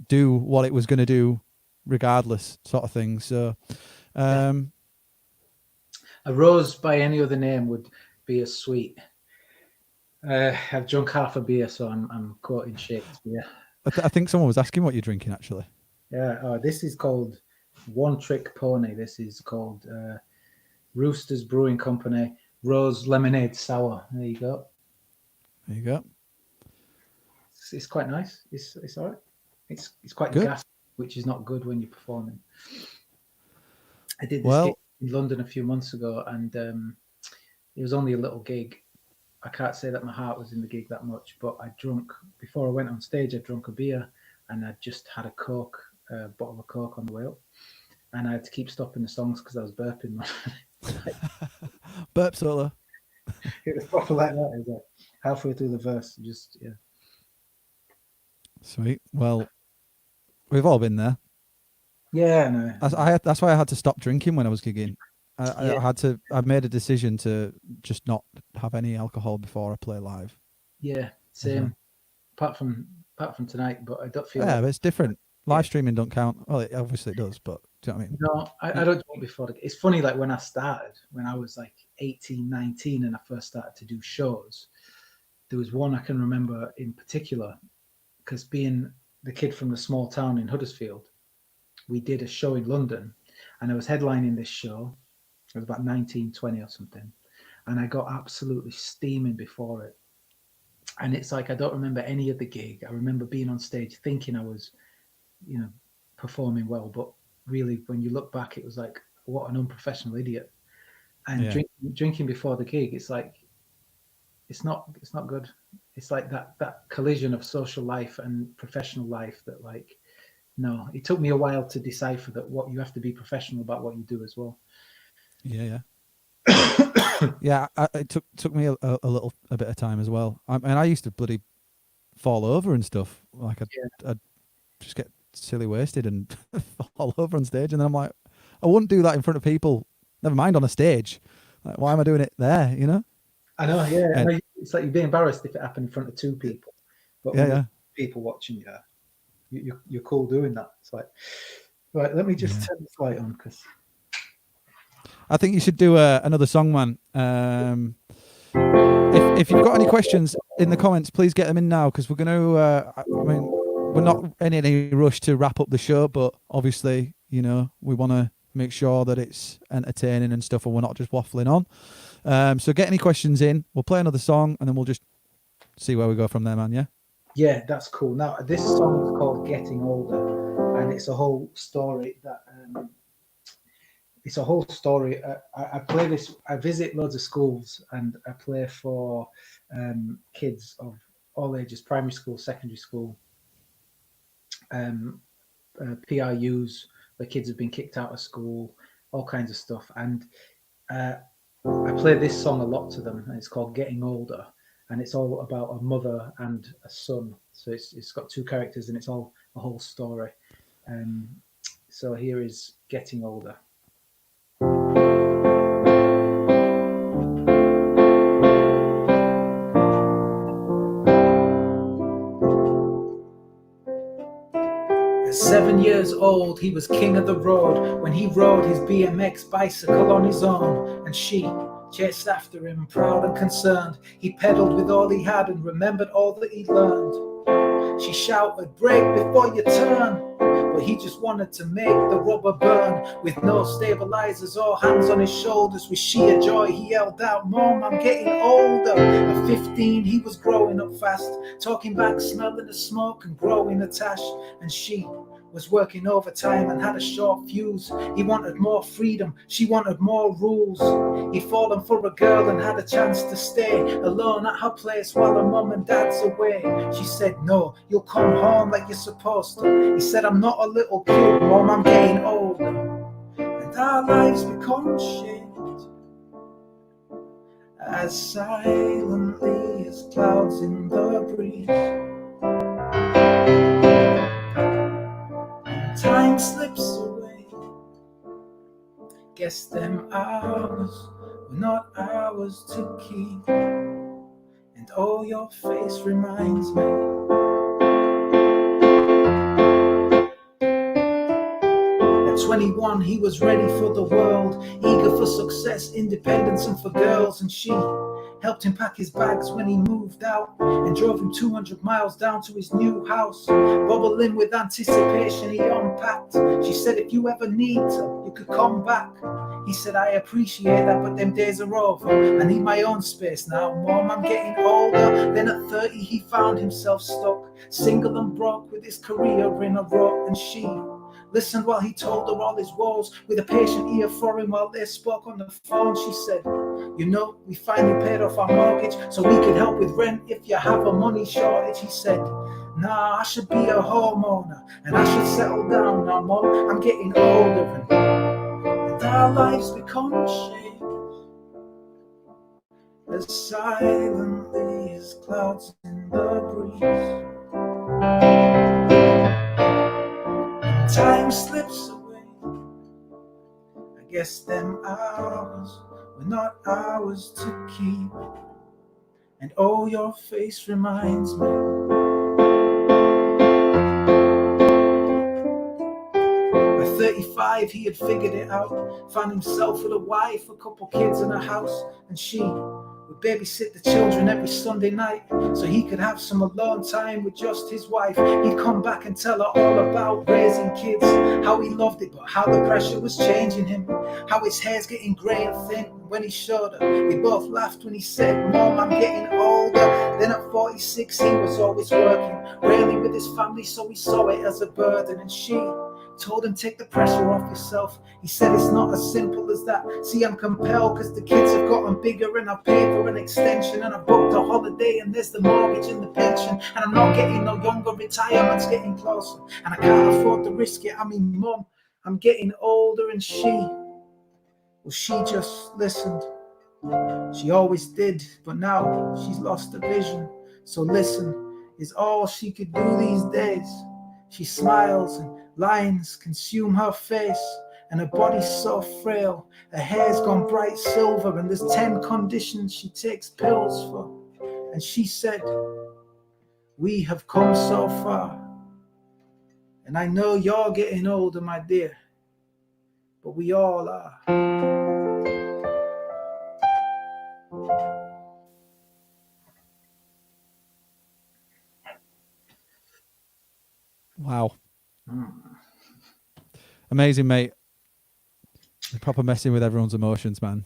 do what it was going to do, regardless, sort of thing. So, a rose by any other name would be as sweet. I've drunk half a beer, so I'm quoting Shakespeare. I think someone was asking what you're drinking, actually. Yeah, this is called One Trick Pony. This is called Roosters Brewing Company Rose Lemonade Sour. There you go. There you go. It's quite nice. It's all right. It's quite good. gassy, which is not good when you're performing. I did this gig in London a few months ago, and it was only a little gig. I can't say that my heart was in the gig that much, but before I went on stage, I drank a beer, and I just had a bottle of Coke on the way up, and I had to keep stopping the songs because I was burping. Burp solo. It was proper like that. It was like halfway through the verse, yeah. Sweet. Well, we've all been there. Yeah, no. That's why I had to stop drinking when I was gigging. I made a decision to just not have any alcohol before I play live. Yeah, same. Apart from tonight, but I don't feel. Yeah, but it's different. Live streaming don't count. Well, it obviously does, but do you know what I mean? No, I don't drink before. It's funny, like when I was like 18, 19, and I first started to do shows, there was one I can remember in particular, because being the kid from the small town in Huddersfield, we did a show in London, and I was headlining this show. It was about 1920 or something, and I got absolutely steaming before it. And it's like I don't remember any of the gig. I remember being on stage thinking I was, you know, performing well, but really, when you look back, it was like, what an unprofessional idiot. And drinking before the gig, it's like, it's not good. It's like that collision of social life and professional life that, like, no, it took me a while to decipher that what you have to be professional about what you do as well. Yeah. Yeah, it took me a bit of time as well. I used to bloody fall over and stuff. Like I'd just get silly wasted and fall over on stage, and then I'm like, I wouldn't do that in front of people. Never mind on a stage. Like, why am I doing it there? You know? I know. Yeah, it's like you'd be embarrassed if it happened in front of two people, but people watching you're cool doing that. It's like, right, let me just turn this light on because. I think you should do another song, man. If you've got any questions in the comments, please get them in now, because we're going to. We're not in any rush to wrap up the show, but obviously, you know, we want to make sure that it's entertaining and stuff, and we're not just waffling on. So get any questions in. We'll play another song, and then we'll just see where we go from there, man. Yeah. Yeah, that's cool. Now, this song is called "Getting Older," and it's a whole story that. It's a whole story. I play this. I visit loads of schools, and I play for kids of all ages: primary school, secondary school, PRUs, where kids have been kicked out of school, all kinds of stuff. And I play this song a lot to them, and it's called "Getting Older," and it's all about a mother and a son. So it's got two characters, and it's all a whole story. So here is "Getting Older." 7 years old, he was king of the road when he rode his BMX bicycle on his own, and she chased after him, proud and concerned. He pedaled with all he had and remembered all that he'd learned. She shouted, "Brake before you turn," but he just wanted to make the rubber burn. With no stabilizers or hands on his shoulders, with sheer joy he yelled out, "Mom, I'm getting older." At 15 he was growing up fast, talking back, smelling the smoke and growing a tash. And she was working overtime and had a short fuse. He wanted more freedom, she wanted more rules. He'd fallen for a girl and had a chance to stay alone at her place while her mum and dad's away. She said, "No, you'll come home like you're supposed to." He said, "I'm not a little kid, Mom, I'm getting older." And our lives become shaped as silently as clouds in the breeze. And time slips away. Guess them hours were not ours to keep. And oh, your face reminds me. At 21, he was ready for the world, eager for success, independence, and for girls. And she helped him pack his bags when he moved out and drove him 200 miles down to his new house. Bubbling with anticipation, he unpacked. She said, if you ever need to, you could come back. He said, I appreciate that, but them days are over. I need my own space now, Mom, I'm getting older. Then at 30, he found himself stuck, single and broke, with his career in a rut. And she listened while he told her all his woes, with a patient ear for him while they spoke on the phone. She said, you know, we finally paid off our mortgage so we could help with rent if you have a money shortage. He said, nah, I should be a homeowner and I should settle down now, Mom, I'm getting older. And our lives become shapes as silently as clouds in the breeze. And time slips away. I guess them hours were not ours to keep. And oh, your face reminds me. By 35, he had figured it out, found himself with a wife, a couple kids and a house, and she would babysit the children every Sunday night so he could have some alone time with just his wife. He'd come back and tell her all about raising kids, how he loved it, but how the pressure was changing him, how his hair's getting grey and thin. When he showed her, we both laughed when he said, Mom, I'm getting older. Then at 46, he was always working, rarely with his family, so he saw it as a burden. And she told him, take the pressure off yourself. He said, it's not as simple as that. See, I'm compelled because the kids have gotten bigger, and I paid for an extension, and I booked a holiday, and there's the mortgage and the pension, and I'm not getting no younger, retirement's getting closer, and I can't afford to risk it. I mean, Mom, I'm getting older. And well, she just listened. She always did, but now she's lost the vision. So listen is all she could do these days. She smiles and lines consume her face, and her body's so frail, her hair's gone bright silver, and there's 10 conditions she takes pills for. And she said, we have come so far, and I know you're getting older, my dear, but we all are. Wow. Amazing, mate. You're proper messing with everyone's emotions, man.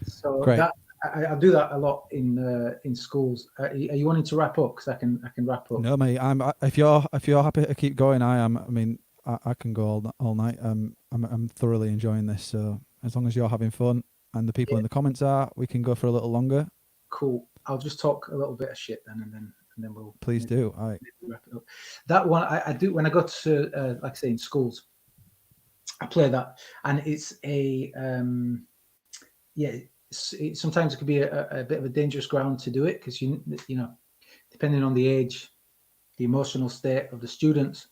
So great. I do that a lot in schools. Are you wanting to wrap up? Because I can wrap up. No, mate. If you're happy to keep going, I am. I mean, I can go all night. I'm thoroughly enjoying this. So as long as you're having fun and the people in the comments are, we can go for a little longer. Cool. I'll just talk a little bit of shit then, and then we'll. Please do. All right. Wrap it up. That one I do when I go to like I say in schools. I play that, and it's a sometimes it could be a bit of a dangerous ground to do it, because you know, depending on the age, the emotional state of the students,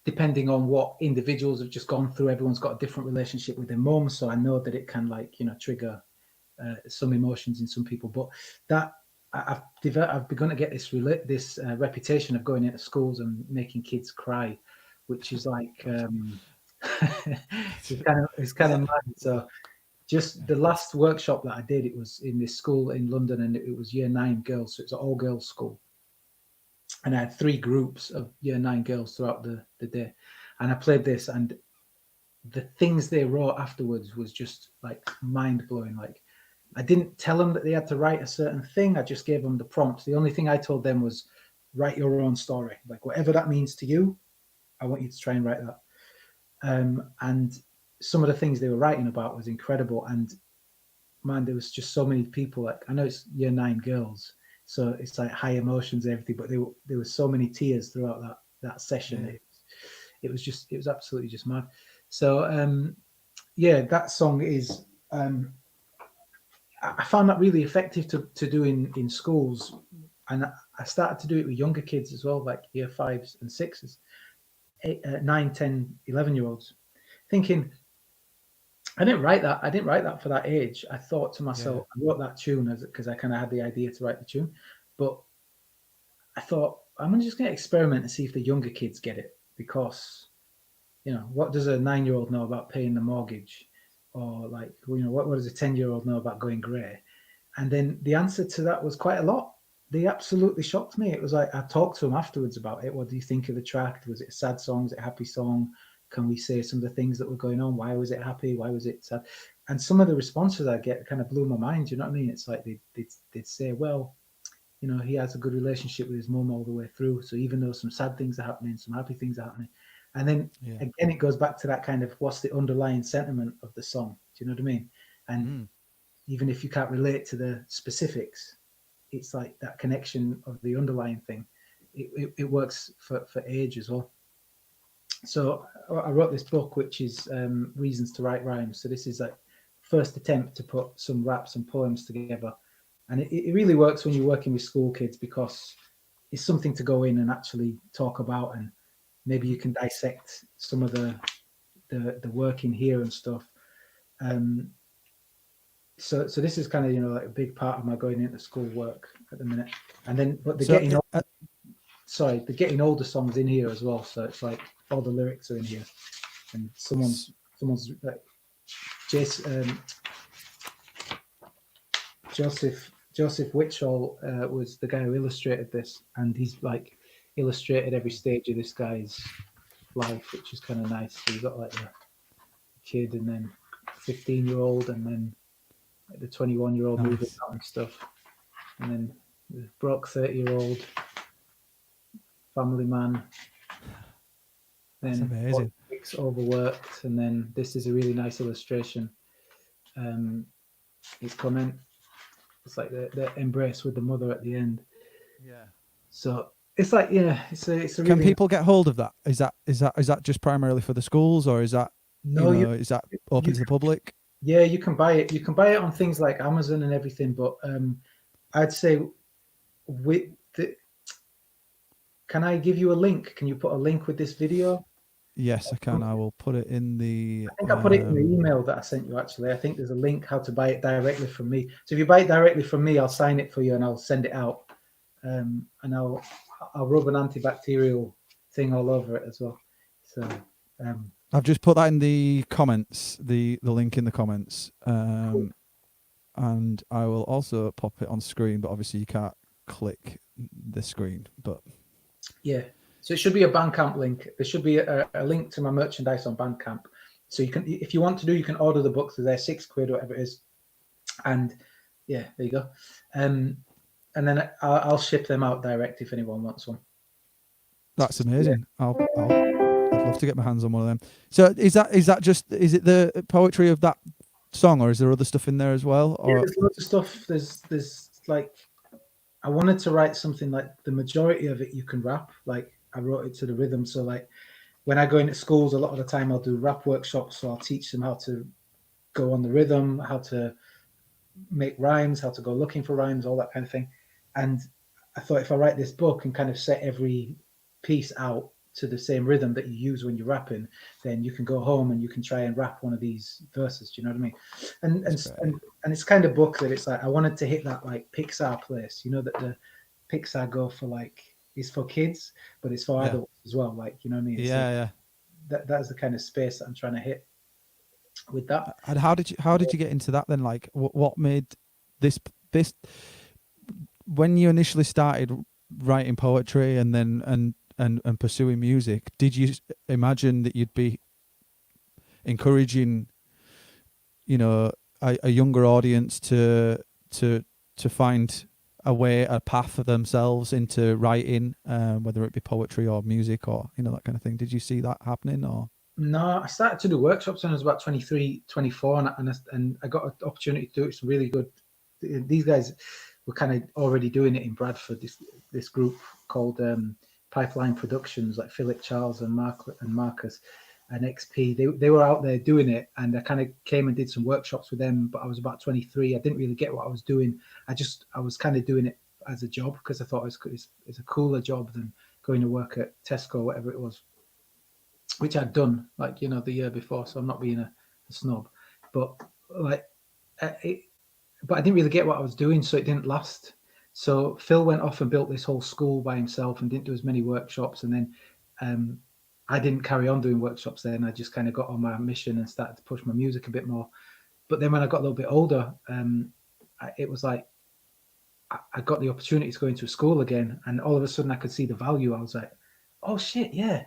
depending on what individuals have just gone through, everyone's got a different relationship with their mum, so I know that it can, like, you know, trigger some emotions in some people. But that I've begun to get this reputation of going into schools and making kids cry, which is like it's kind of mad. So just the last workshop that I did, it was in this school in London, and it was year 9 girls, so it's an all girls school, and I had 3 groups of year 9 girls throughout the day, and I played this, and the things they wrote afterwards was just like mind blowing. Like, I didn't tell them that they had to write a certain thing. I just gave them the prompts. The only thing I told them was, write your own story. Like, whatever that means to you, I want you to try and write that. And some of the things they were writing about was incredible. And man, there was just so many people. Like, I know it's year 9 girls, so it's like high emotions and everything, but there were so many tears throughout that session. It was absolutely just mad. So that song is I found that really effective to do in schools, and I started to do it with younger kids as well, like year 5s and 6s, 9, 10, 11-year-olds, thinking, I didn't write that. I didn't write that for that age. I thought to myself, I wrote that tune because I kind of had the idea to write the tune, but I thought I'm just going to experiment and see if the younger kids get it, because what does a 9-year-old know about paying the mortgage, or like what does a 10-year-old know about going grey? And then the answer to that was quite a lot. They absolutely shocked me. It was like I talked to them afterwards about it. What do you think of the track? Was it a sad song? Was it a happy song? Can we say some of the things that were going on? Why was it happy? Why was it sad? And some of the responses I get kind of blew my mind. You know what I mean? It's like they'd say, well, he has a good relationship with his mum all the way through. So even though some sad things are happening, some happy things are happening. And then again, it goes back to that kind of what's the underlying sentiment of the song. Do you know what I mean? And even if you can't relate to the specifics, it's like that connection of the underlying thing. It works for age as well. So I wrote this book, which is Reasons to Write Rhymes. So this is like first attempt to put some raps and poems together. And it really works when you're working with school kids, because it's something to go in and actually talk about, and maybe you can dissect some of the work in here and stuff. So this is kind of like a big part of my going into school work at the minute. And then but the getting older songs in here as well. So it's like all the lyrics are in here, and someone's like Joseph Witchall was the guy who illustrated this, and he's like illustrated every stage of this guy's life, which is kind of nice. So you got like the kid, and then 15-year-old, and then like the 21-year-old moving out and stuff, and then the broke 30-year-old family man. That's amazing. Overworked, and then this is a really nice illustration. His comment. It's like the embrace with the mother at the end. Yeah. So it's like it's a really. Can people get hold of that? Is that just primarily for the schools, or is that is that open to the public? Yeah, you can buy it. You can buy it on things like Amazon and everything. But I'd say can I give you a link? Can you put a link with this video? Yes, I can. I will put it in the... I think I put it in the email that I sent you, actually. I think there's a link how to buy it directly from me. So if you buy it directly from me, I'll sign it for you and I'll send it out. And I'll rub an antibacterial thing all over it as well. So I've just put that in the comments, the link in the comments. Cool. And I will also pop it on screen, but obviously you can't click the screen. But yeah. So it should be a Bandcamp link. There should be a link to my merchandise on Bandcamp. So you can, if you want to you can order the books. They're £6 or whatever it is. And yeah, there you go. And then I'll ship them out direct if anyone wants one. That's amazing. Yeah. I'd love to get my hands on one of them. So is it the poetry of that song, or is there other stuff in there as well? Or yeah, there's lots of stuff. There's like, I wanted to write something like the majority of it you can rap. Like I wrote it to the rhythm. So like when I go into schools, a lot of the time I'll do rap workshops. So I'll teach them how to go on the rhythm, how to make rhymes, how to go looking for rhymes, all that kind of thing. And I thought if I write this book and kind of set every piece out to the same rhythm that you use when you're rapping, then you can go home and you can try and rap one of these verses. Do you know what I mean? And it's kind of book that it's like, I wanted to hit that like Pixar place, that the Pixar go for like, is for kids, but it's for adults as well. Like, you know what I mean? Yeah. That's the kind of space that I'm trying to hit with that. And how did you get into that then? Like what made this when you initially started writing poetry and then and pursuing music, did you imagine that you'd be encouraging a younger audience to find a path for themselves into writing, whether it be poetry or music or that kind of thing? Did you see that happening? Or no, I started to do workshops when I was about 23, 24, and I got an opportunity to do it. It's really good. These guys were kind of already doing it in Bradford. This group called Pipeline Productions, like Philip, Charles, and Marcus, and XP. They were out there doing it, and I kind of came and did some workshops with them. But I was about 23. I didn't really get what I was doing. I was kind of doing it as a job because I thought it's a cooler job than going to work at Tesco, whatever it was, which I'd done like the year before. So I'm not being a snob, but like, but I didn't really get what I was doing, so it didn't last. So Phil went off and built this whole school by himself and didn't do as many workshops, and then I didn't carry on doing workshops then. I just kind of got on my mission and started to push my music a bit more. But then when I got a little bit older, it was like I got the opportunity to go into a school again, and all of a sudden I could see the value. I was like, oh shit, yeah.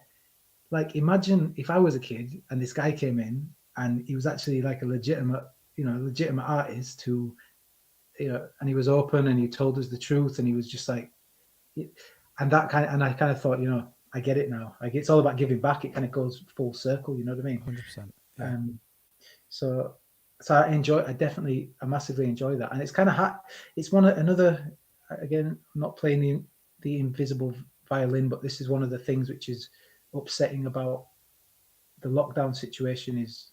Like, imagine if I was a kid and this guy came in and he was actually like a legitimate artist who, and he was open and he told us the truth, and he was just like, and I kind of thought, I get it now. Like, it's all about giving back. It kind of goes full circle. You know what I mean? 100%. Yeah. So I massively enjoy that. And it's kind of it's another, again, I'm not playing the invisible violin, but this is one of the things which is upsetting about the lockdown situation is,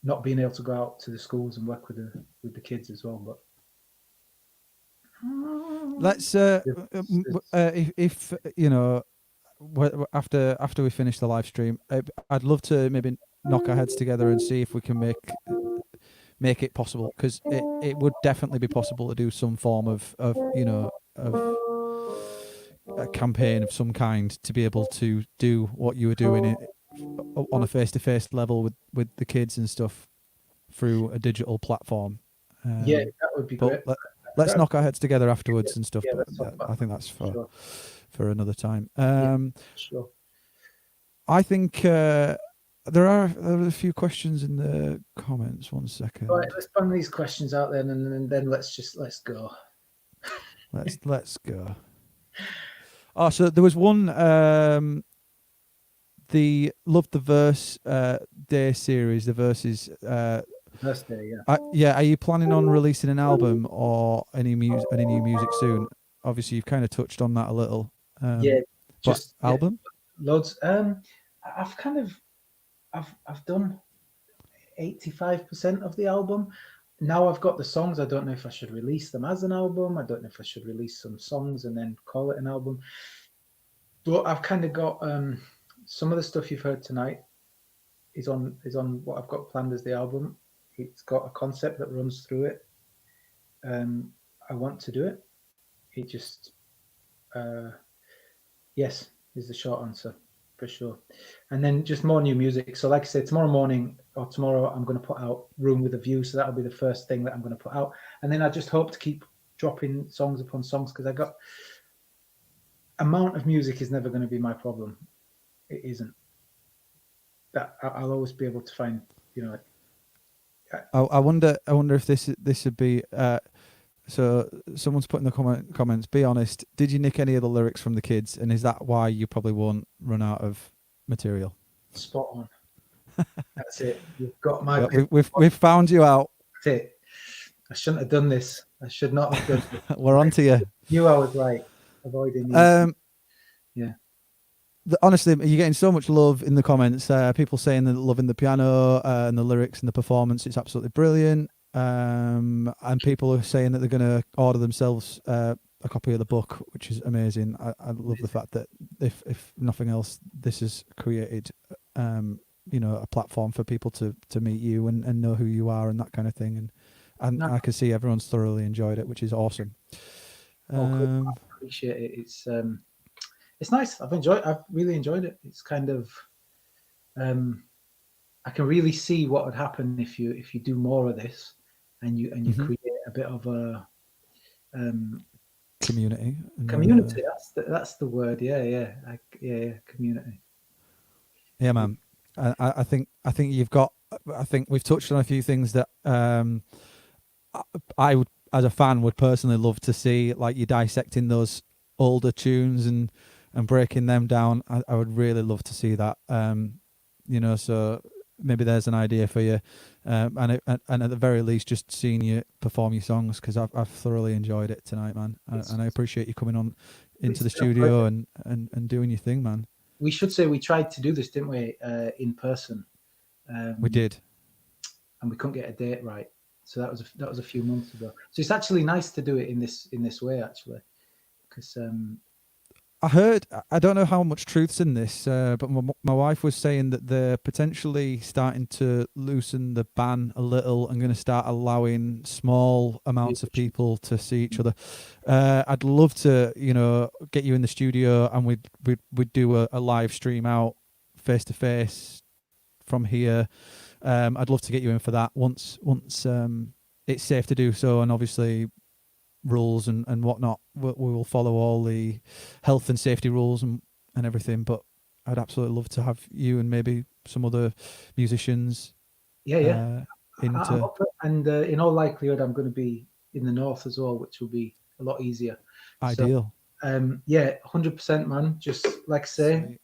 not being able to go out to the schools and work with the kids as well. But let's if after we finish the live stream, I'd love to maybe knock our heads together and see if we can make it possible, because it would definitely be possible to do some form of a campaign of some kind to be able to do what you were doing on a face-to-face level with the kids and stuff through a digital platform. Yeah, that would be great. Let's knock our heads together afterwards and stuff. Yeah, but I think that's for another time. Sure. I think there are a few questions in the comments. 1 second. All right, let's bang these questions out then, and then let's go. Let's go. Oh, so there was one. The Love the Verse Day series, the Verses. First day, yeah. Yeah. Are you planning on releasing an album or any new music soon? Obviously, you've kind of touched on that a little. Just album. Loads. I've done 85% of the album. Now I've got the songs. I don't know if I should release them as an album. I don't know if I should release some songs and then call it an album. But I've kind of got some of the stuff you've heard tonight is on what I've got planned as the album. It's got a concept that runs through it. I want to do it. It just yes is the short answer for sure. And then just more new music. So like I said, tomorrow I'm going to put out Room with a View. So that'll be the first thing that I'm going to put out. And then I just hope to keep dropping songs upon songs, because I got amount of music is never going to be my problem. It isn't. That I'll always be able to find, I wonder if this would be so someone's put in the comments, be honest, did you nick any of the lyrics from the kids, and is that why you probably won't run out of material? Spot on. That's it. You've got my we've found you out. That's it. I shouldn't have done this. I should not have done this. We're on to you. Knew I was right. Avoiding these. Yeah. Honestly, you're getting so much love in the comments. People saying they're loving the piano and the lyrics and the performance. It's absolutely brilliant. And people are saying that they're going to order themselves a copy of the book, which is amazing. I love the fact that if nothing else, this has created a platform for people to meet you and know who you are and that kind of thing. And I can see everyone's thoroughly enjoyed it, which is awesome. Cool. I appreciate it. It's nice. I've really enjoyed it. It's kind of I can really see what would happen if you do more of this and you create a bit of a community. Community. That's the word. Yeah. Community. Yeah, man. I think you've got. I think we've touched on a few things that I would, as a fan, would personally love to see, like you dissecting those older tunes and breaking them down. I would really love to see that. So maybe there's an idea for you, and at the very least, just seeing you perform your songs, because I've thoroughly enjoyed it tonight, man, and I appreciate you coming on into the studio and doing your thing, man. we should say we tried to do this, didn't we, in person? We did, and we couldn't get a date right. So that was a few months ago. So it's actually nice to do it in this way, actually, because I heard, I don't know how much truth's in this, but my wife was saying that they're potentially starting to loosen the ban a little and going to start allowing small amounts of people to see each other. I'd love to, get you in the studio and we'd do a live stream out face to face from here. I'd love to get you in for that once it's safe to do so, and obviously rules and whatnot. We will follow all the health and safety rules and everything, but I'd absolutely love to have you and maybe some other musicians. And in all likelihood, I'm going to be in the north as well, which will be a lot easier. Ideal. So, 100%, man. Just like I say, sweet.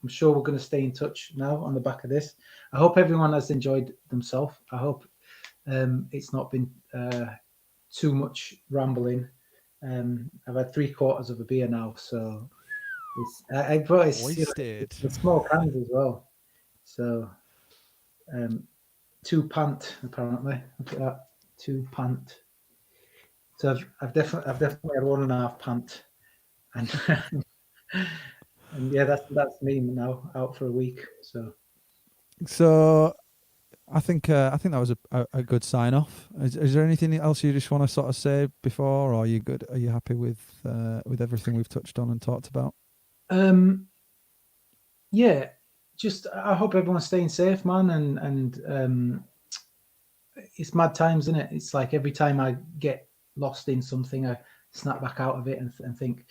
I'm sure we're going to stay in touch now on the back of this. I hope everyone has enjoyed themselves. I hope it's not been too much rambling. I've had 3/4 of a beer now, so I brought the small cans as well. So 2 pint apparently. Look at that, 2 pint. So I've definitely had 1.5 pint, and and yeah, that's me now, out for a week. So I think that was a good sign off. Is there anything else you just want to sort of say before, or are you good? Are you happy with everything we've touched on and talked about? Yeah, just I hope everyone's staying safe, man, and it's mad times, isn't it? It's like every time I get lost in something, I snap back out of it and think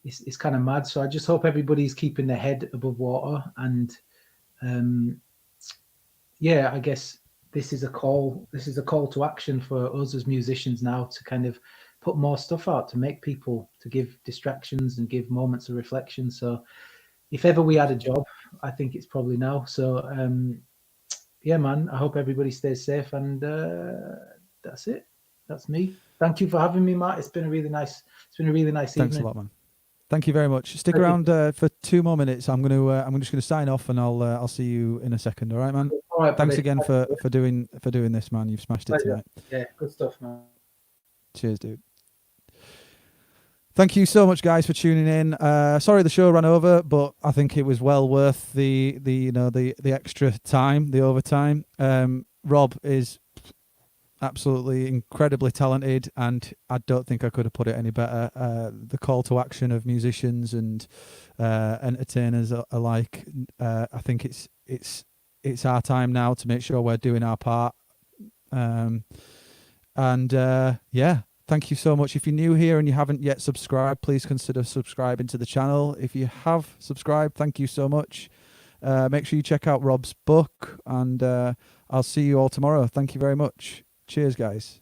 it's kind of mad. So I just hope everybody's keeping their head above water, and I guess this is a call to action for us as musicians now, to kind of put more stuff out, to make people, to give distractions and give moments of reflection. So if ever we had a job, I think it's probably now. So man, I hope everybody stays safe, and that's it. That's me. Thank you for having me, Matt. It's been a really nice evening. Thanks a lot, man. Thank you very much. Stick around for 2 more minutes. I'm just gonna sign off, and I'll see you in a second. All right, man. All right. Thanks again for doing this, man. You've smashed it tonight. Yeah, good stuff, man. Cheers, dude. Thank you so much, guys, for tuning in. Sorry the show ran over, but I think it was well worth the extra time, the overtime. Rob is absolutely incredibly talented, and I don't think I could have put it any better. The call to action of musicians and entertainers alike. I think it's our time now to make sure we're doing our part. Thank you so much. If you're new here and you haven't yet subscribed, please consider subscribing to the channel. If you have subscribed, thank you so much. Make sure you check out Rob's book, and I'll see you all tomorrow. Thank you very much. Cheers, guys.